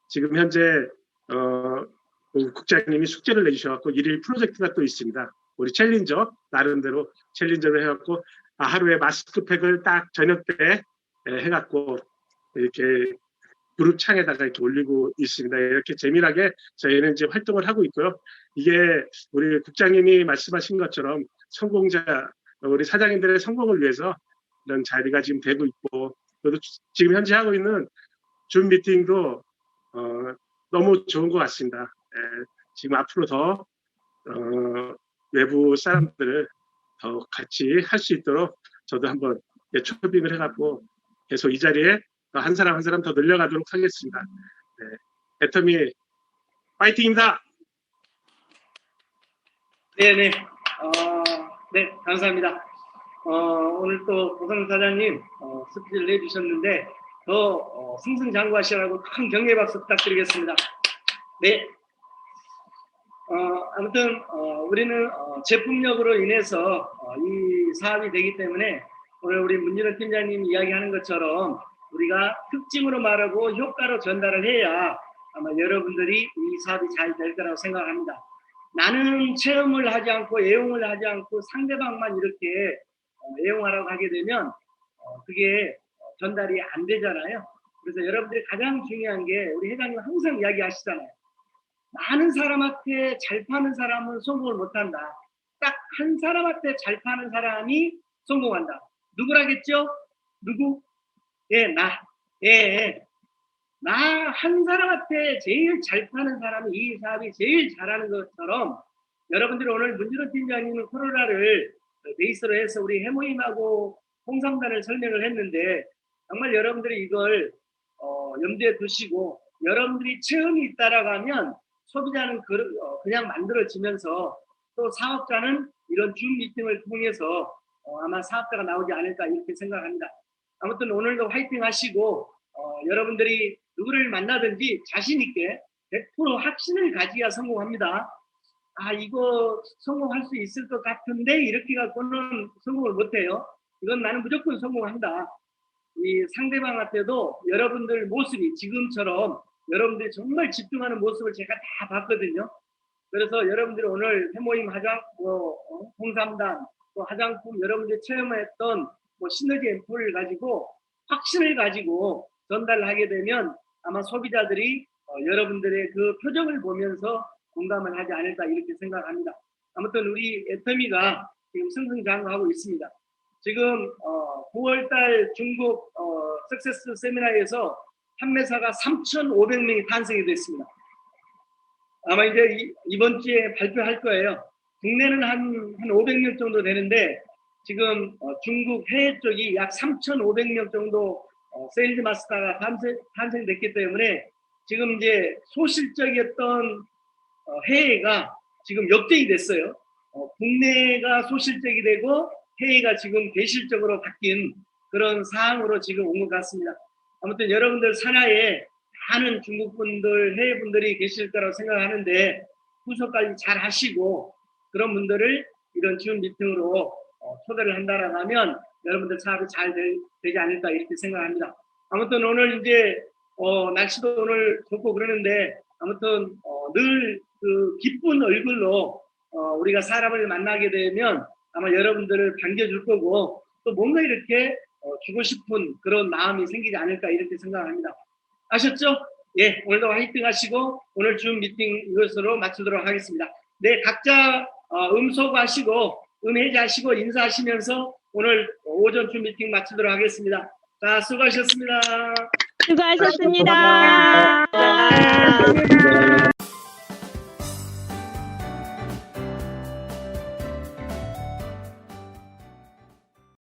지금 현재 국장님이 숙제를 내주셔갖고 일일 프로젝트가 또 있습니다. 우리 챌린저 나름대로 챌린저를 해갖고 하루에 마스크팩을 딱 저녁 때 해갖고 이렇게 그룹 창에다가 이렇게 올리고 있습니다. 이렇게 재미나게 저희는 이제 활동을 하고 있고요. 이게 우리 국장님이 말씀하신 것처럼 성공자, 우리 사장님들의 성공을 위해서 이런 자리가 지금 되고 있고, 저도 지금 현재 하고 있는 줌 미팅도 너무 좋은 것 같습니다. 지금 앞으로 더 외부 사람들을 더 같이 할 수 있도록 저도 한번 초빙을 해갖고 계속 이 자리에 한 사람 한 사람 더 늘려가도록 하겠습니다. 애터미 파이팅입니다. 네네. 네, 감사합니다. 오늘 또 고성 사장님 스피치를 내주셨는데 더 승승장구하시라고 큰 격려 박수 부탁드리겠습니다. 네. 아무튼 우리는 제품력으로 인해서 이 사업이 되기 때문에 오늘 우리 문진호 팀장님 이야기하는 것처럼 우리가 특징으로 말하고 효과로 전달을 해야 아마 여러분들이 이 사업이 잘 될 거라고 생각합니다. 나는 체험을 하지 않고 애용을 하지 않고 상대방만 이렇게 애용하라고 하게 되면 그게 전달이 안 되잖아요. 그래서 여러분들이 가장 중요한 게 우리 회장님 항상 이야기하시잖아요. 많은 사람한테 잘 파는 사람은 성공을 못한다. 딱 한 사람한테 잘 파는 사람이 성공한다. 누구라겠죠? 누구? 나. 나 한 사람한테 제일 잘 파는 사람이 이 사업이 제일 잘하는 것처럼 여러분들이 오늘 문진호 팀장님은 코로나를 베이스로 해서 우리 해모임하고 홍삼단을 설명을 했는데 정말 여러분들이 이걸 염두에 두시고 여러분들이 체험이 있다라고 하면 소비자는 그냥 만들어지면서 또 사업자는 이런 줌 미팅을 통해서 아마 사업자가 나오지 않을까 이렇게 생각합니다. 아무튼 오늘도 화이팅 하시고 여러분들이 누구를 만나든지 자신 있게 100% 확신을 가지야 성공합니다. 이거 성공할 수 있을 것 같은데 이렇게 갖고는 성공을 못해요. 이건 나는 무조건 성공한다. 이 상대방한테도 여러분들 모습이 지금처럼 여러분들이 정말 집중하는 모습을 제가 다 봤거든요. 그래서 여러분들이 오늘 해모임 홍삼단 또 화장품 여러분들이 체험했던 시너지 앰플을 가지고 확신을 가지고 전달을 하게 되면 아마 소비자들이 여러분들의 그 표정을 보면서 공감을 하지 않을까 이렇게 생각합니다. 아무튼 우리 애터미가 지금 승승장구하고 있습니다. 지금 9월달 중국 석세스 세미나에서 판매사가 3,500명이 탄생이 됐습니다. 아마 이제 이번 주에 발표할 거예요. 국내는 한 500명 정도 되는데 지금 중국 해외 쪽이 약 3,500명 정도 세일즈 마스터가 탄생됐기 때문에 지금 이제 소실적이었던 해외가 지금 역전이 됐어요. 국내가 소실적이 되고 해외가 지금 대실적으로 바뀐 그런 상황으로 지금 온 것 같습니다. 아무튼 여러분들 산하에 많은 중국 분들, 해외 분들이 계실 거라고 생각하는데 후속 관리 잘 하시고 그런 분들을 이런 줌 미팅으로 초대를 한다라고 하면 여러분들 사업이 잘 되지 않을까 이렇게 생각합니다. 아무튼 오늘 이제 날씨도 오늘 좋고 그러는데 아무튼 늘 그 기쁜 얼굴로 우리가 사람을 만나게 되면 아마 여러분들을 반겨줄 거고 또 뭔가 이렇게 주고 싶은 그런 마음이 생기지 않을까 이렇게 생각합니다. 아셨죠? 예, 오늘도 화이팅 하시고 오늘 줌 미팅 이것으로 마치도록 하겠습니다. 네, 각자 음소거하시고 해제하시고 인사하시면서 오늘 오전 줌 미팅 마치도록 하겠습니다. 자, 수고하셨습니다. 수고하셨습니다.